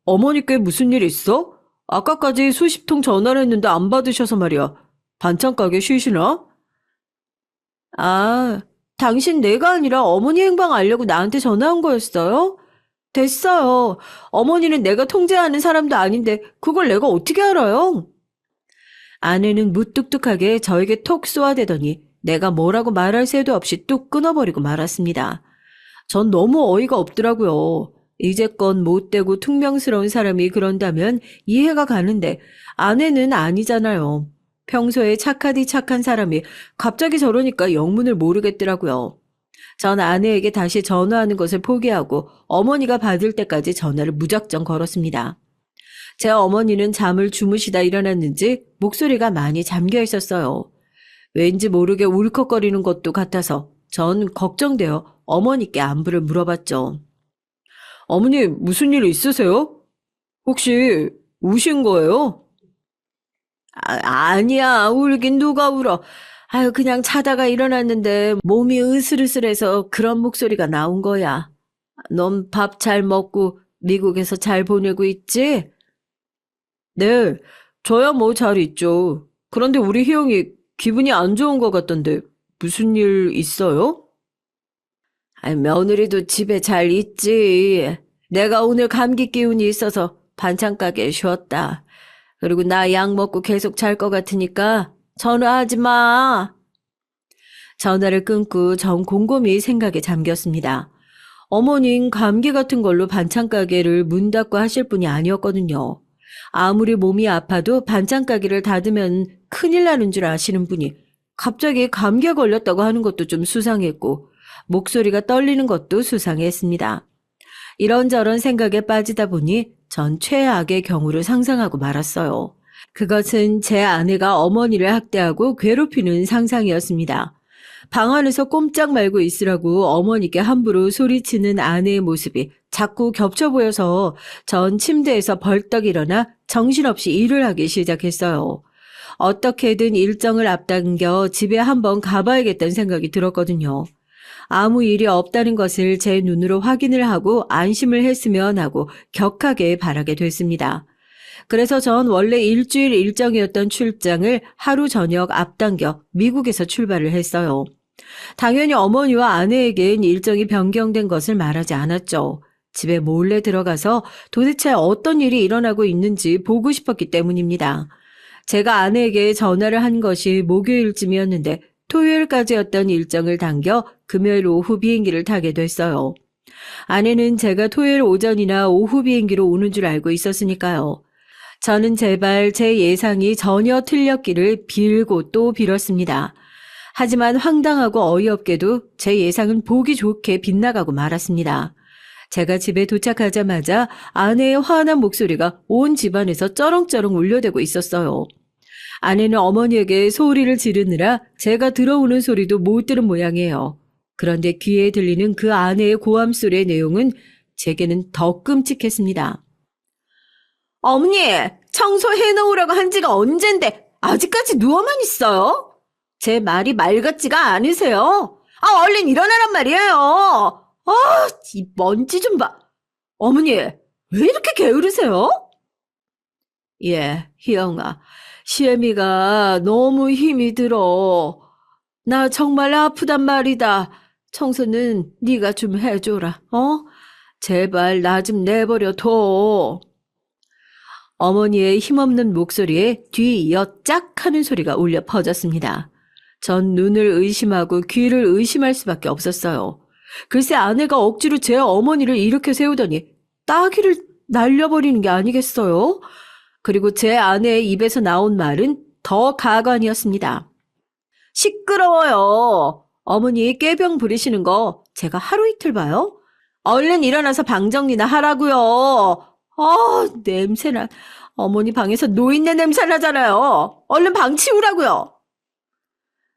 어머니께 무슨 일 있어? 아까까지 수십 통 전화를 했는데 안 받으셔서 말이야. 반찬 가게 쉬시나? 아, 당신 내가 아니라 어머니 행방 알려고 나한테 전화한 거였어요? 됐어요. 어머니는 내가 통제하는 사람도 아닌데 그걸 내가 어떻게 알아요? 아내는 무뚝뚝하게 저에게 톡 쏘아대더니 내가 뭐라고 말할 새도 없이 뚝 끊어버리고 말았습니다. 전 너무 어이가 없더라고요. 이제껏 못되고 퉁명스러운 사람이 그런다면 이해가 가는데 아내는 아니잖아요. 평소에 착하디 착한 사람이 갑자기 저러니까 영문을 모르겠더라고요. 전 아내에게 다시 전화하는 것을 포기하고 어머니가 받을 때까지 전화를 무작정 걸었습니다. 제 어머니는 잠을 주무시다 일어났는지 목소리가 많이 잠겨 있었어요. 왠지 모르게 울컥거리는 것도 같아서 전 걱정되어 어머니께 안부를 물어봤죠. 어머니 무슨 일 있으세요? 혹시 우신 거예요? 아니야, 울긴 누가 울어. 아유, 그냥 자다가 일어났는데 몸이 으슬으슬해서 그런 목소리가 나온 거야. 넌 밥 잘 먹고 미국에서 잘 보내고 있지? 네, 저야 뭐 잘 있죠. 그런데 우리 희영이 기분이 안 좋은 것 같던데 무슨 일 있어요? 며느리도 집에 잘 있지. 내가 오늘 감기 기운이 있어서 반찬 가게에 쉬었다. 그리고 나 약 먹고 계속 잘 것 같으니까 전화하지 마. 전화를 끊고 전 곰곰이 생각에 잠겼습니다. 어머닌 감기 같은 걸로 반찬 가게를 문 닫고 하실 분이 아니었거든요. 아무리 몸이 아파도 반찬 가게를 닫으면 큰일 나는 줄 아시는 분이 갑자기 감기에 걸렸다고 하는 것도 좀 수상했고 목소리가 떨리는 것도 수상했습니다. 이런저런 생각에 빠지다 보니 전 최악의 경우를 상상하고 말았어요. 그것은 제 아내가 어머니를 학대하고 괴롭히는 상상이었습니다. 방 안에서 꼼짝 말고 있으라고 어머니께 함부로 소리치는 아내의 모습이 자꾸 겹쳐 보여서 전 침대에서 벌떡 일어나 정신없이 일을 하기 시작했어요. 어떻게든 일정을 앞당겨 집에 한번 가봐야겠다는 생각이 들었거든요. 아무 일이 없다는 것을 제 눈으로 확인을 하고 안심을 했으면 하고 격하게 바라게 됐습니다. 그래서 전 원래 일주일 일정이었던 출장을 하루 저녁 앞당겨 미국에서 출발을 했어요. 당연히 어머니와 아내에겐 일정이 변경된 것을 말하지 않았죠. 집에 몰래 들어가서 도대체 어떤 일이 일어나고 있는지 보고 싶었기 때문입니다. 제가 아내에게 전화를 한 것이 목요일쯤이었는데 토요일까지였던 일정을 당겨 금요일 오후 비행기를 타게 됐어요. 아내는 제가 토요일 오전이나 오후 비행기로 오는 줄 알고 있었으니까요. 저는 제발 제 예상이 전혀 틀렸기를 빌고 또 빌었습니다. 하지만 황당하고 어이없게도 제 예상은 보기 좋게 빗나가고 말았습니다. 제가 집에 도착하자마자 아내의 화난 목소리가 온 집안에서 쩌렁쩌렁 울려대고 있었어요. 아내는 어머니에게 소리를 지르느라 제가 들어오는 소리도 못 들은 모양이에요. 그런데 귀에 들리는 그 아내의 고함 소리의 내용은 제게는 더 끔찍했습니다. 어머니, 청소해놓으라고 한 지가 언젠데 아직까지 누워만 있어요? 제 말이 말 같지가 않으세요? 얼른 일어나란 말이에요. 이 먼지 좀 봐. 어머니, 왜 이렇게 게으르세요? 예, 희영아. 시애미가 너무 힘이 들어. 나 정말 아프단 말이다. 청소는 네가 좀 해줘라. 제발 나 좀 내버려둬. 어머니의 힘없는 목소리에 뒤이어 짝 하는 소리가 울려 퍼졌습니다. 전 눈을 의심하고 귀를 의심할 수밖에 없었어요. 글쎄 아내가 억지로 제 어머니를 일으켜 세우더니 따귀를 날려버리는 게 아니겠어요? 그리고 제 아내의 입에서 나온 말은 더 가관이었습니다. 시끄러워요. 어머니 꾀병 부리시는 거 제가 하루 이틀 봐요? 얼른 일어나서 방 정리나 하라고요. 냄새나. 어머니 방에서 노인네 냄새 나잖아요. 얼른 방 치우라고요.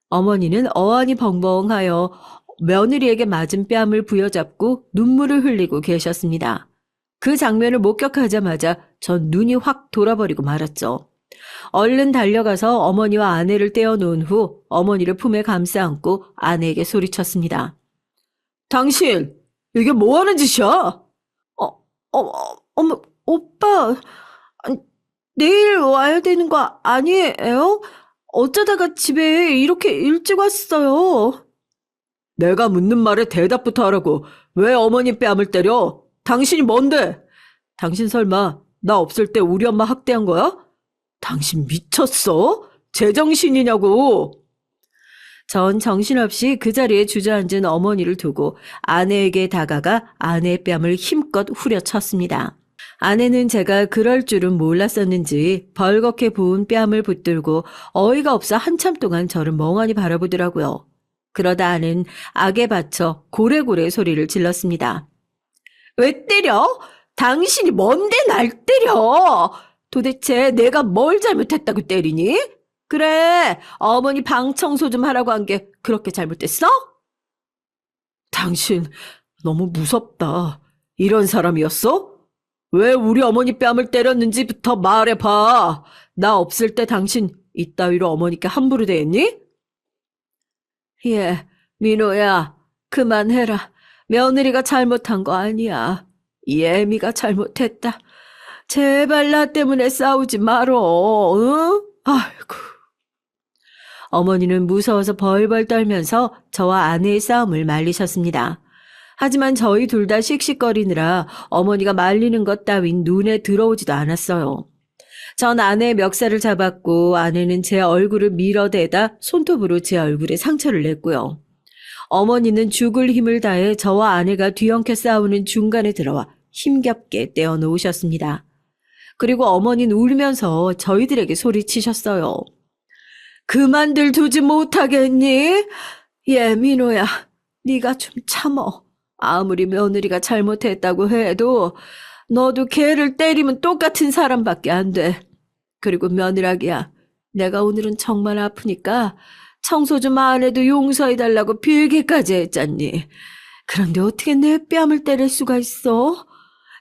어머니는 어안이 벙벙하여 며느리에게 맞은 뺨을 부여잡고 눈물을 흘리고 계셨습니다. 그 장면을 목격하자마자 전 눈이 확 돌아버리고 말았죠. 얼른 달려가서 어머니와 아내를 떼어놓은 후 어머니를 품에 감싸 안고 아내에게 소리쳤습니다. 당신, 이게 뭐하는 짓이야? 어머, 오빠, 내일 와야 되는 거 아니에요? 어쩌다가 집에 이렇게 일찍 왔어요. 내가 묻는 말에 대답부터 하라고. 왜 어머니 뺨을 때려? 당신이 뭔데? 당신 설마 나 없을 때 우리 엄마 학대한 거야? 당신 미쳤어? 제정신이냐고. 전 정신없이 그 자리에 주저앉은 어머니를 두고 아내에게 다가가 아내의 뺨을 힘껏 후려쳤습니다. 아내는 제가 그럴 줄은 몰랐었는지 벌겋게 부은 뺨을 붙들고 어이가 없어 한참 동안 저를 멍하니 바라보더라고요. 그러다 아는 악에 받쳐 고래고래 소리를 질렀습니다. 왜 때려? 당신이 뭔데 날 때려? 도대체 내가 뭘 잘못했다고 때리니? 그래, 어머니 방 청소 좀 하라고 한 게 그렇게 잘못됐어? 당신 너무 무섭다. 이런 사람이었어? 왜 우리 어머니 뺨을 때렸는지부터 말해봐. 나 없을 때 당신 이따위로 어머니께 함부로 대했니? 예, 민호야, 그만해라. 며느리가 잘못한 거 아니야. 예미가 잘못했다. 제발 나 때문에 싸우지 말어, 응? 아이고. 어머니는 무서워서 벌벌 떨면서 저와 아내의 싸움을 말리셨습니다. 하지만 저희 둘 다 씩씩거리느라 어머니가 말리는 것 따윈 눈에 들어오지도 않았어요. 전 아내의 멱살을 잡았고 아내는 제 얼굴을 밀어대다 손톱으로 제 얼굴에 상처를 냈고요. 어머니는 죽을 힘을 다해 저와 아내가 뒤엉켜 싸우는 중간에 들어와 힘겹게 떼어놓으셨습니다. 그리고 어머니는 울면서 저희들에게 소리치셨어요. 그만들 두지 못하겠니? 예, 민호야, 네가 좀 참어. 아무리 며느리가 잘못했다고 해도 너도 걔를 때리면 똑같은 사람밖에 안 돼. 그리고 며느라기야, 내가 오늘은 정말 아프니까 청소 좀 안 해도 용서해달라고 빌기까지 했잖니. 그런데 어떻게 내 뺨을 때릴 수가 있어?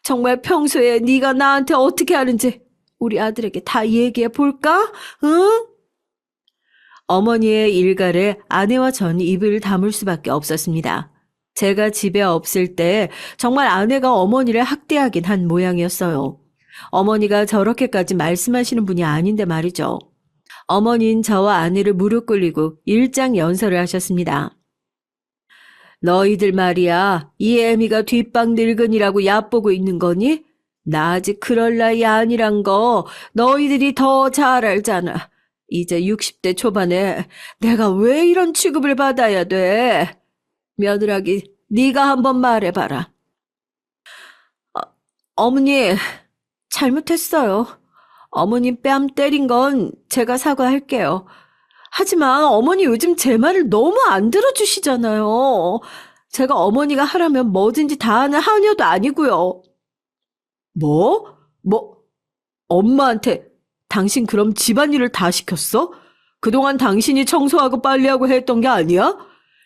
정말 평소에 네가 나한테 어떻게 하는지 우리 아들에게 다 얘기해 볼까? 응? 어머니의 일갈에 아내와 전 입을 다물 수밖에 없었습니다. 제가 집에 없을 때 정말 아내가 어머니를 학대하긴 한 모양이었어요. 어머니가 저렇게까지 말씀하시는 분이 아닌데 말이죠. 어머니는 저와 아내를 무릎 꿇리고 일장연설을 하셨습니다. 너희들 말이야, 이 애미가 뒷방 늙은이라고 얕보고 있는 거니? 나 아직 그럴 나이 아니란 거 너희들이 더 잘 알잖아. 이제 60대 초반에 내가 왜 이런 취급을 받아야 돼? 며느라기, 네가 한번 말해봐라. 어머니, 잘못했어요. 어머님 뺨 때린 건 제가 사과할게요. 하지만 어머니 요즘 제 말을 너무 안 들어주시잖아요. 제가 어머니가 하라면 뭐든지 다 하는 하녀도 아니고요. 뭐? 엄마한테 당신 그럼 집안일을 다 시켰어? 그동안 당신이 청소하고 빨래하고 했던 게 아니야?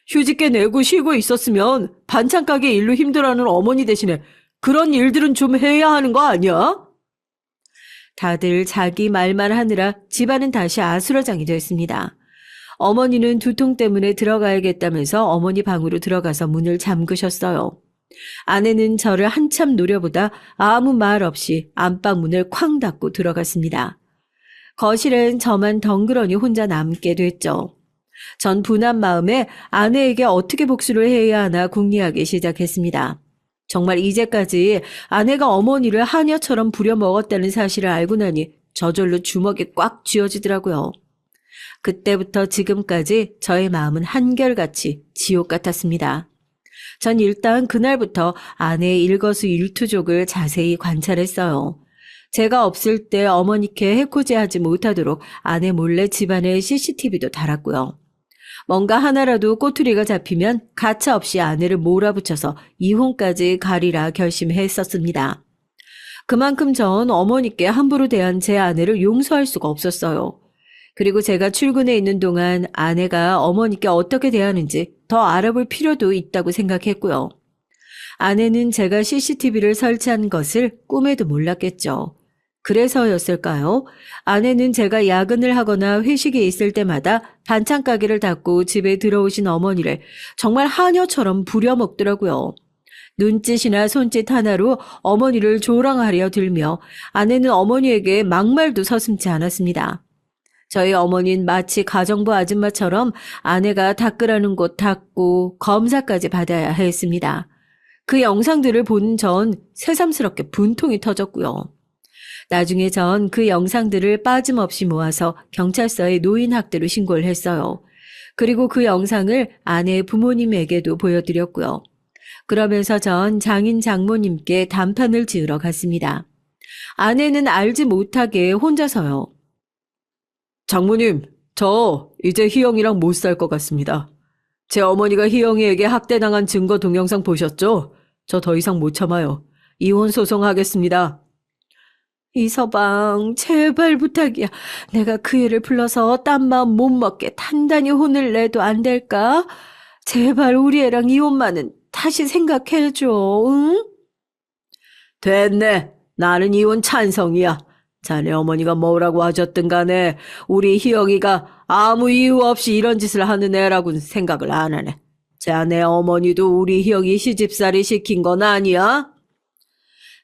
휴직계 내고 쉬고 있었으면 반찬 가게 일로 힘들어하는 어머니 대신에 그런 일들은 좀 해야 하는 거 아니야? 다들 자기 말만 하느라 집안은 다시 아수라장이 됐습니다. 어머니는 두통 때문에 들어가야겠다면서 어머니 방으로 들어가서 문을 잠그셨어요. 아내는 저를 한참 노려보다 아무 말 없이 안방 문을 쾅 닫고 들어갔습니다. 거실엔 저만 덩그러니 혼자 남게 됐죠. 전 분한 마음에 아내에게 어떻게 복수를 해야 하나 궁리하기 시작했습니다. 정말 이제까지 아내가 어머니를 하녀처럼 부려먹었다는 사실을 알고 나니 저절로 주먹이 꽉 쥐어지더라고요. 그때부터 지금까지 저의 마음은 한결같이 지옥 같았습니다. 전 일단 그날부터 아내의 일거수일투족을 자세히 관찰했어요. 제가 없을 때 어머니께 해코지하지 못하도록 아내 몰래 집안에 CCTV도 달았고요. 뭔가 하나라도 꼬투리가 잡히면 가차없이 아내를 몰아붙여서 이혼까지 가리라 결심했었습니다. 그만큼 전 어머니께 함부로 대한 제 아내를 용서할 수가 없었어요. 그리고 제가 출근해 있는 동안 아내가 어머니께 어떻게 대하는지 더 알아볼 필요도 있다고 생각했고요. 아내는 제가 CCTV를 설치한 것을 꿈에도 몰랐겠죠. 그래서였을까요? 아내는 제가 야근을 하거나 회식에 있을 때마다 반찬 가게를 닫고 집에 들어오신 어머니를 정말 하녀처럼 부려먹더라고요. 눈짓이나 손짓 하나로 어머니를 조랑하려 들며 아내는 어머니에게 막말도 서슴지 않았습니다. 저희 어머니는 마치 가정부 아줌마처럼 아내가 닦으라는 곳 닦고 검사까지 받아야 했습니다. 그 영상들을 본 전 새삼스럽게 분통이 터졌고요. 나중에 전 그 영상들을 빠짐없이 모아서 경찰서에 노인 학대로 신고를 했어요. 그리고 그 영상을 아내의 부모님에게도 보여드렸고요. 그러면서 전 장인 장모님께 단판을 지으러 갔습니다. 아내는 알지 못하게 혼자서요. 장모님, 저 이제 희영이랑 못 살 것 같습니다. 제 어머니가 희영이에게 학대당한 증거 동영상 보셨죠? 저 더 이상 못 참아요. 이혼 소송하겠습니다. 이서방, 제발 부탁이야. 내가 그 애를 불러서 딴 마음 못 먹게 단단히 혼을 내도 안 될까? 제발 우리 애랑 이혼만은 다시 생각해줘, 응? 됐네. 나는 이혼 찬성이야. 자네 어머니가 뭐라고 하셨든 간에 우리 희영이가 아무 이유 없이 이런 짓을 하는 애라고는 생각을 안 하네. 자네 어머니도 우리 희영이 시집살이 시킨 건 아니야?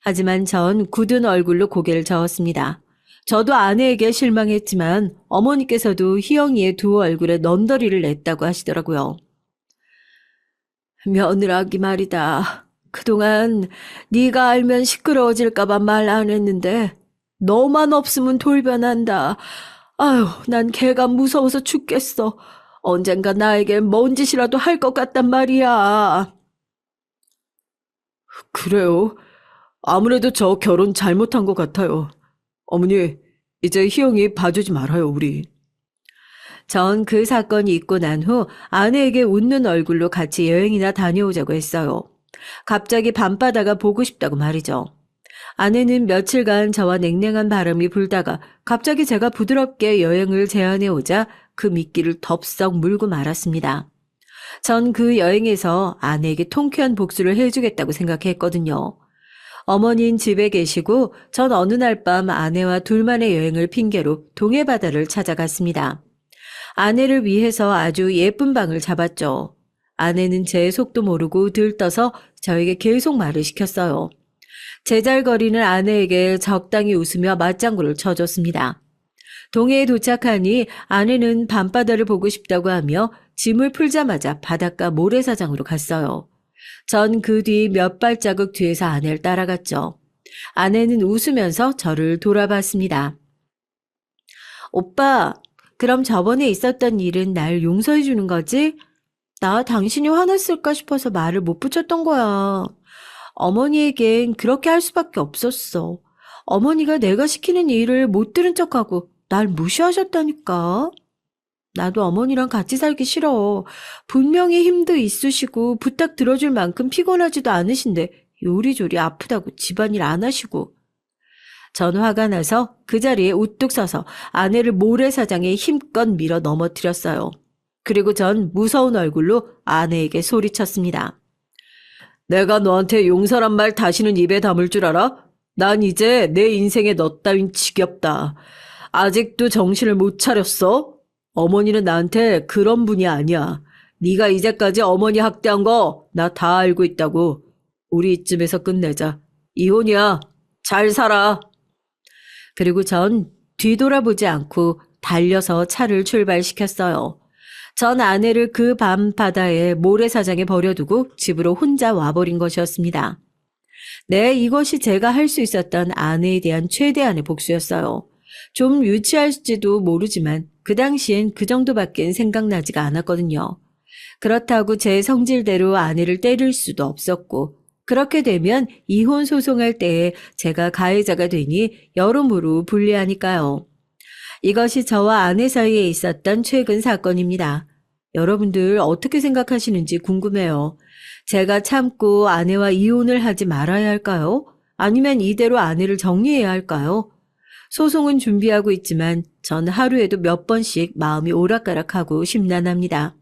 하지만 전 굳은 얼굴로 고개를 저었습니다. 저도 아내에게 실망했지만 어머니께서도 희영이의 두 얼굴에 넌더리를 냈다고 하시더라고요. 며느라기 말이다. 그동안 네가 알면 시끄러워질까 봐 말 안 했는데 너만 없으면 돌변한다. 아유, 난 걔가 무서워서 죽겠어. 언젠가 나에게 뭔 짓이라도 할 것 같단 말이야. 그래요? 아무래도 저 결혼 잘못한 것 같아요. 어머니, 이제 희영이 봐주지 말아요, 우리. 전 그 사건이 있고 난 후 아내에게 웃는 얼굴로 같이 여행이나 다녀오자고 했어요. 갑자기 밤바다가 보고 싶다고 말이죠. 아내는 며칠간 저와 냉랭한 바람이 불다가 갑자기 제가 부드럽게 여행을 제안해 오자 그 미끼를 덥석 물고 말았습니다. 전 그 여행에서 아내에게 통쾌한 복수를 해주겠다고 생각했거든요. 어머니는 집에 계시고 전 어느 날 밤 아내와 둘만의 여행을 핑계로 동해바다를 찾아갔습니다. 아내를 위해서 아주 예쁜 방을 잡았죠. 아내는 제 속도 모르고 들떠서 저에게 계속 말을 시켰어요. 제잘거리는 아내에게 적당히 웃으며 맞장구를 쳐줬습니다. 동해에 도착하니 아내는 밤바다를 보고 싶다고 하며 짐을 풀자마자 바닷가 모래사장으로 갔어요. 전 그 뒤 몇 발자국 뒤에서 아내를 따라갔죠. 아내는 웃으면서 저를 돌아봤습니다. 오빠, 그럼 저번에 있었던 일은 날 용서해 주는 거지? 나 당신이 화났을까 싶어서 말을 못 붙였던 거야. 어머니에겐 그렇게 할 수밖에 없었어. 어머니가 내가 시키는 일을 못 들은 척하고 날 무시하셨다니까. 나도 어머니랑 같이 살기 싫어. 분명히 힘도 있으시고 부탁 들어줄 만큼 피곤하지도 않으신데 요리조리 아프다고 집안일 안 하시고. 전 화가 나서 그 자리에 우뚝 서서 아내를 모래사장에 힘껏 밀어 넘어뜨렸어요. 그리고 전 무서운 얼굴로 아내에게 소리쳤습니다. 내가 너한테 용서란 말 다시는 입에 담을 줄 알아? 난 이제 내 인생에 너 따윈 지겹다. 아직도 정신을 못 차렸어? 어머니는 나한테 그런 분이 아니야. 네가 이제까지 어머니 학대한 거 나 다 알고 있다고. 우리 이쯤에서 끝내자. 이혼이야. 잘 살아. 그리고 전 뒤돌아보지 않고 달려서 차를 출발시켰어요. 전 아내를 그 밤 바다에 모래사장에 버려두고 집으로 혼자 와버린 것이었습니다. 네, 이것이 제가 할 수 있었던 아내에 대한 최대한의 복수였어요. 좀 유치할지도 모르지만 그 당시엔 그 정도밖엔 생각나지가 않았거든요. 그렇다고 제 성질대로 아내를 때릴 수도 없었고 그렇게 되면 이혼 소송할 때에 제가 가해자가 되니 여러모로 불리하니까요. 이것이 저와 아내 사이에 있었던 최근 사건입니다. 여러분들 어떻게 생각하시는지 궁금해요. 제가 참고 아내와 이혼을 하지 말아야 할까요? 아니면 이대로 아내를 정리해야 할까요? 소송은 준비하고 있지만 전 하루에도 몇 번씩 마음이 오락가락하고 심란합니다.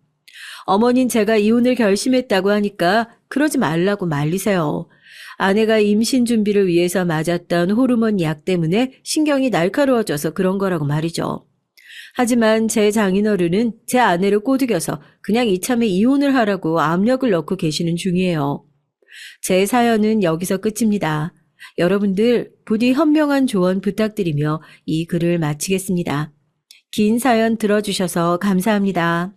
어머닌 제가 이혼을 결심했다고 하니까 그러지 말라고 말리세요. 아내가 임신 준비를 위해서 맞았던 호르몬 약 때문에 신경이 날카로워져서 그런 거라고 말이죠. 하지만 제 장인어른은 제 아내를 꼬드겨서 그냥 이참에 이혼을 하라고 압력을 넣고 계시는 중이에요. 제 사연은 여기서 끝입니다. 여러분들 부디 현명한 조언 부탁드리며 이 글을 마치겠습니다. 긴 사연 들어주셔서 감사합니다.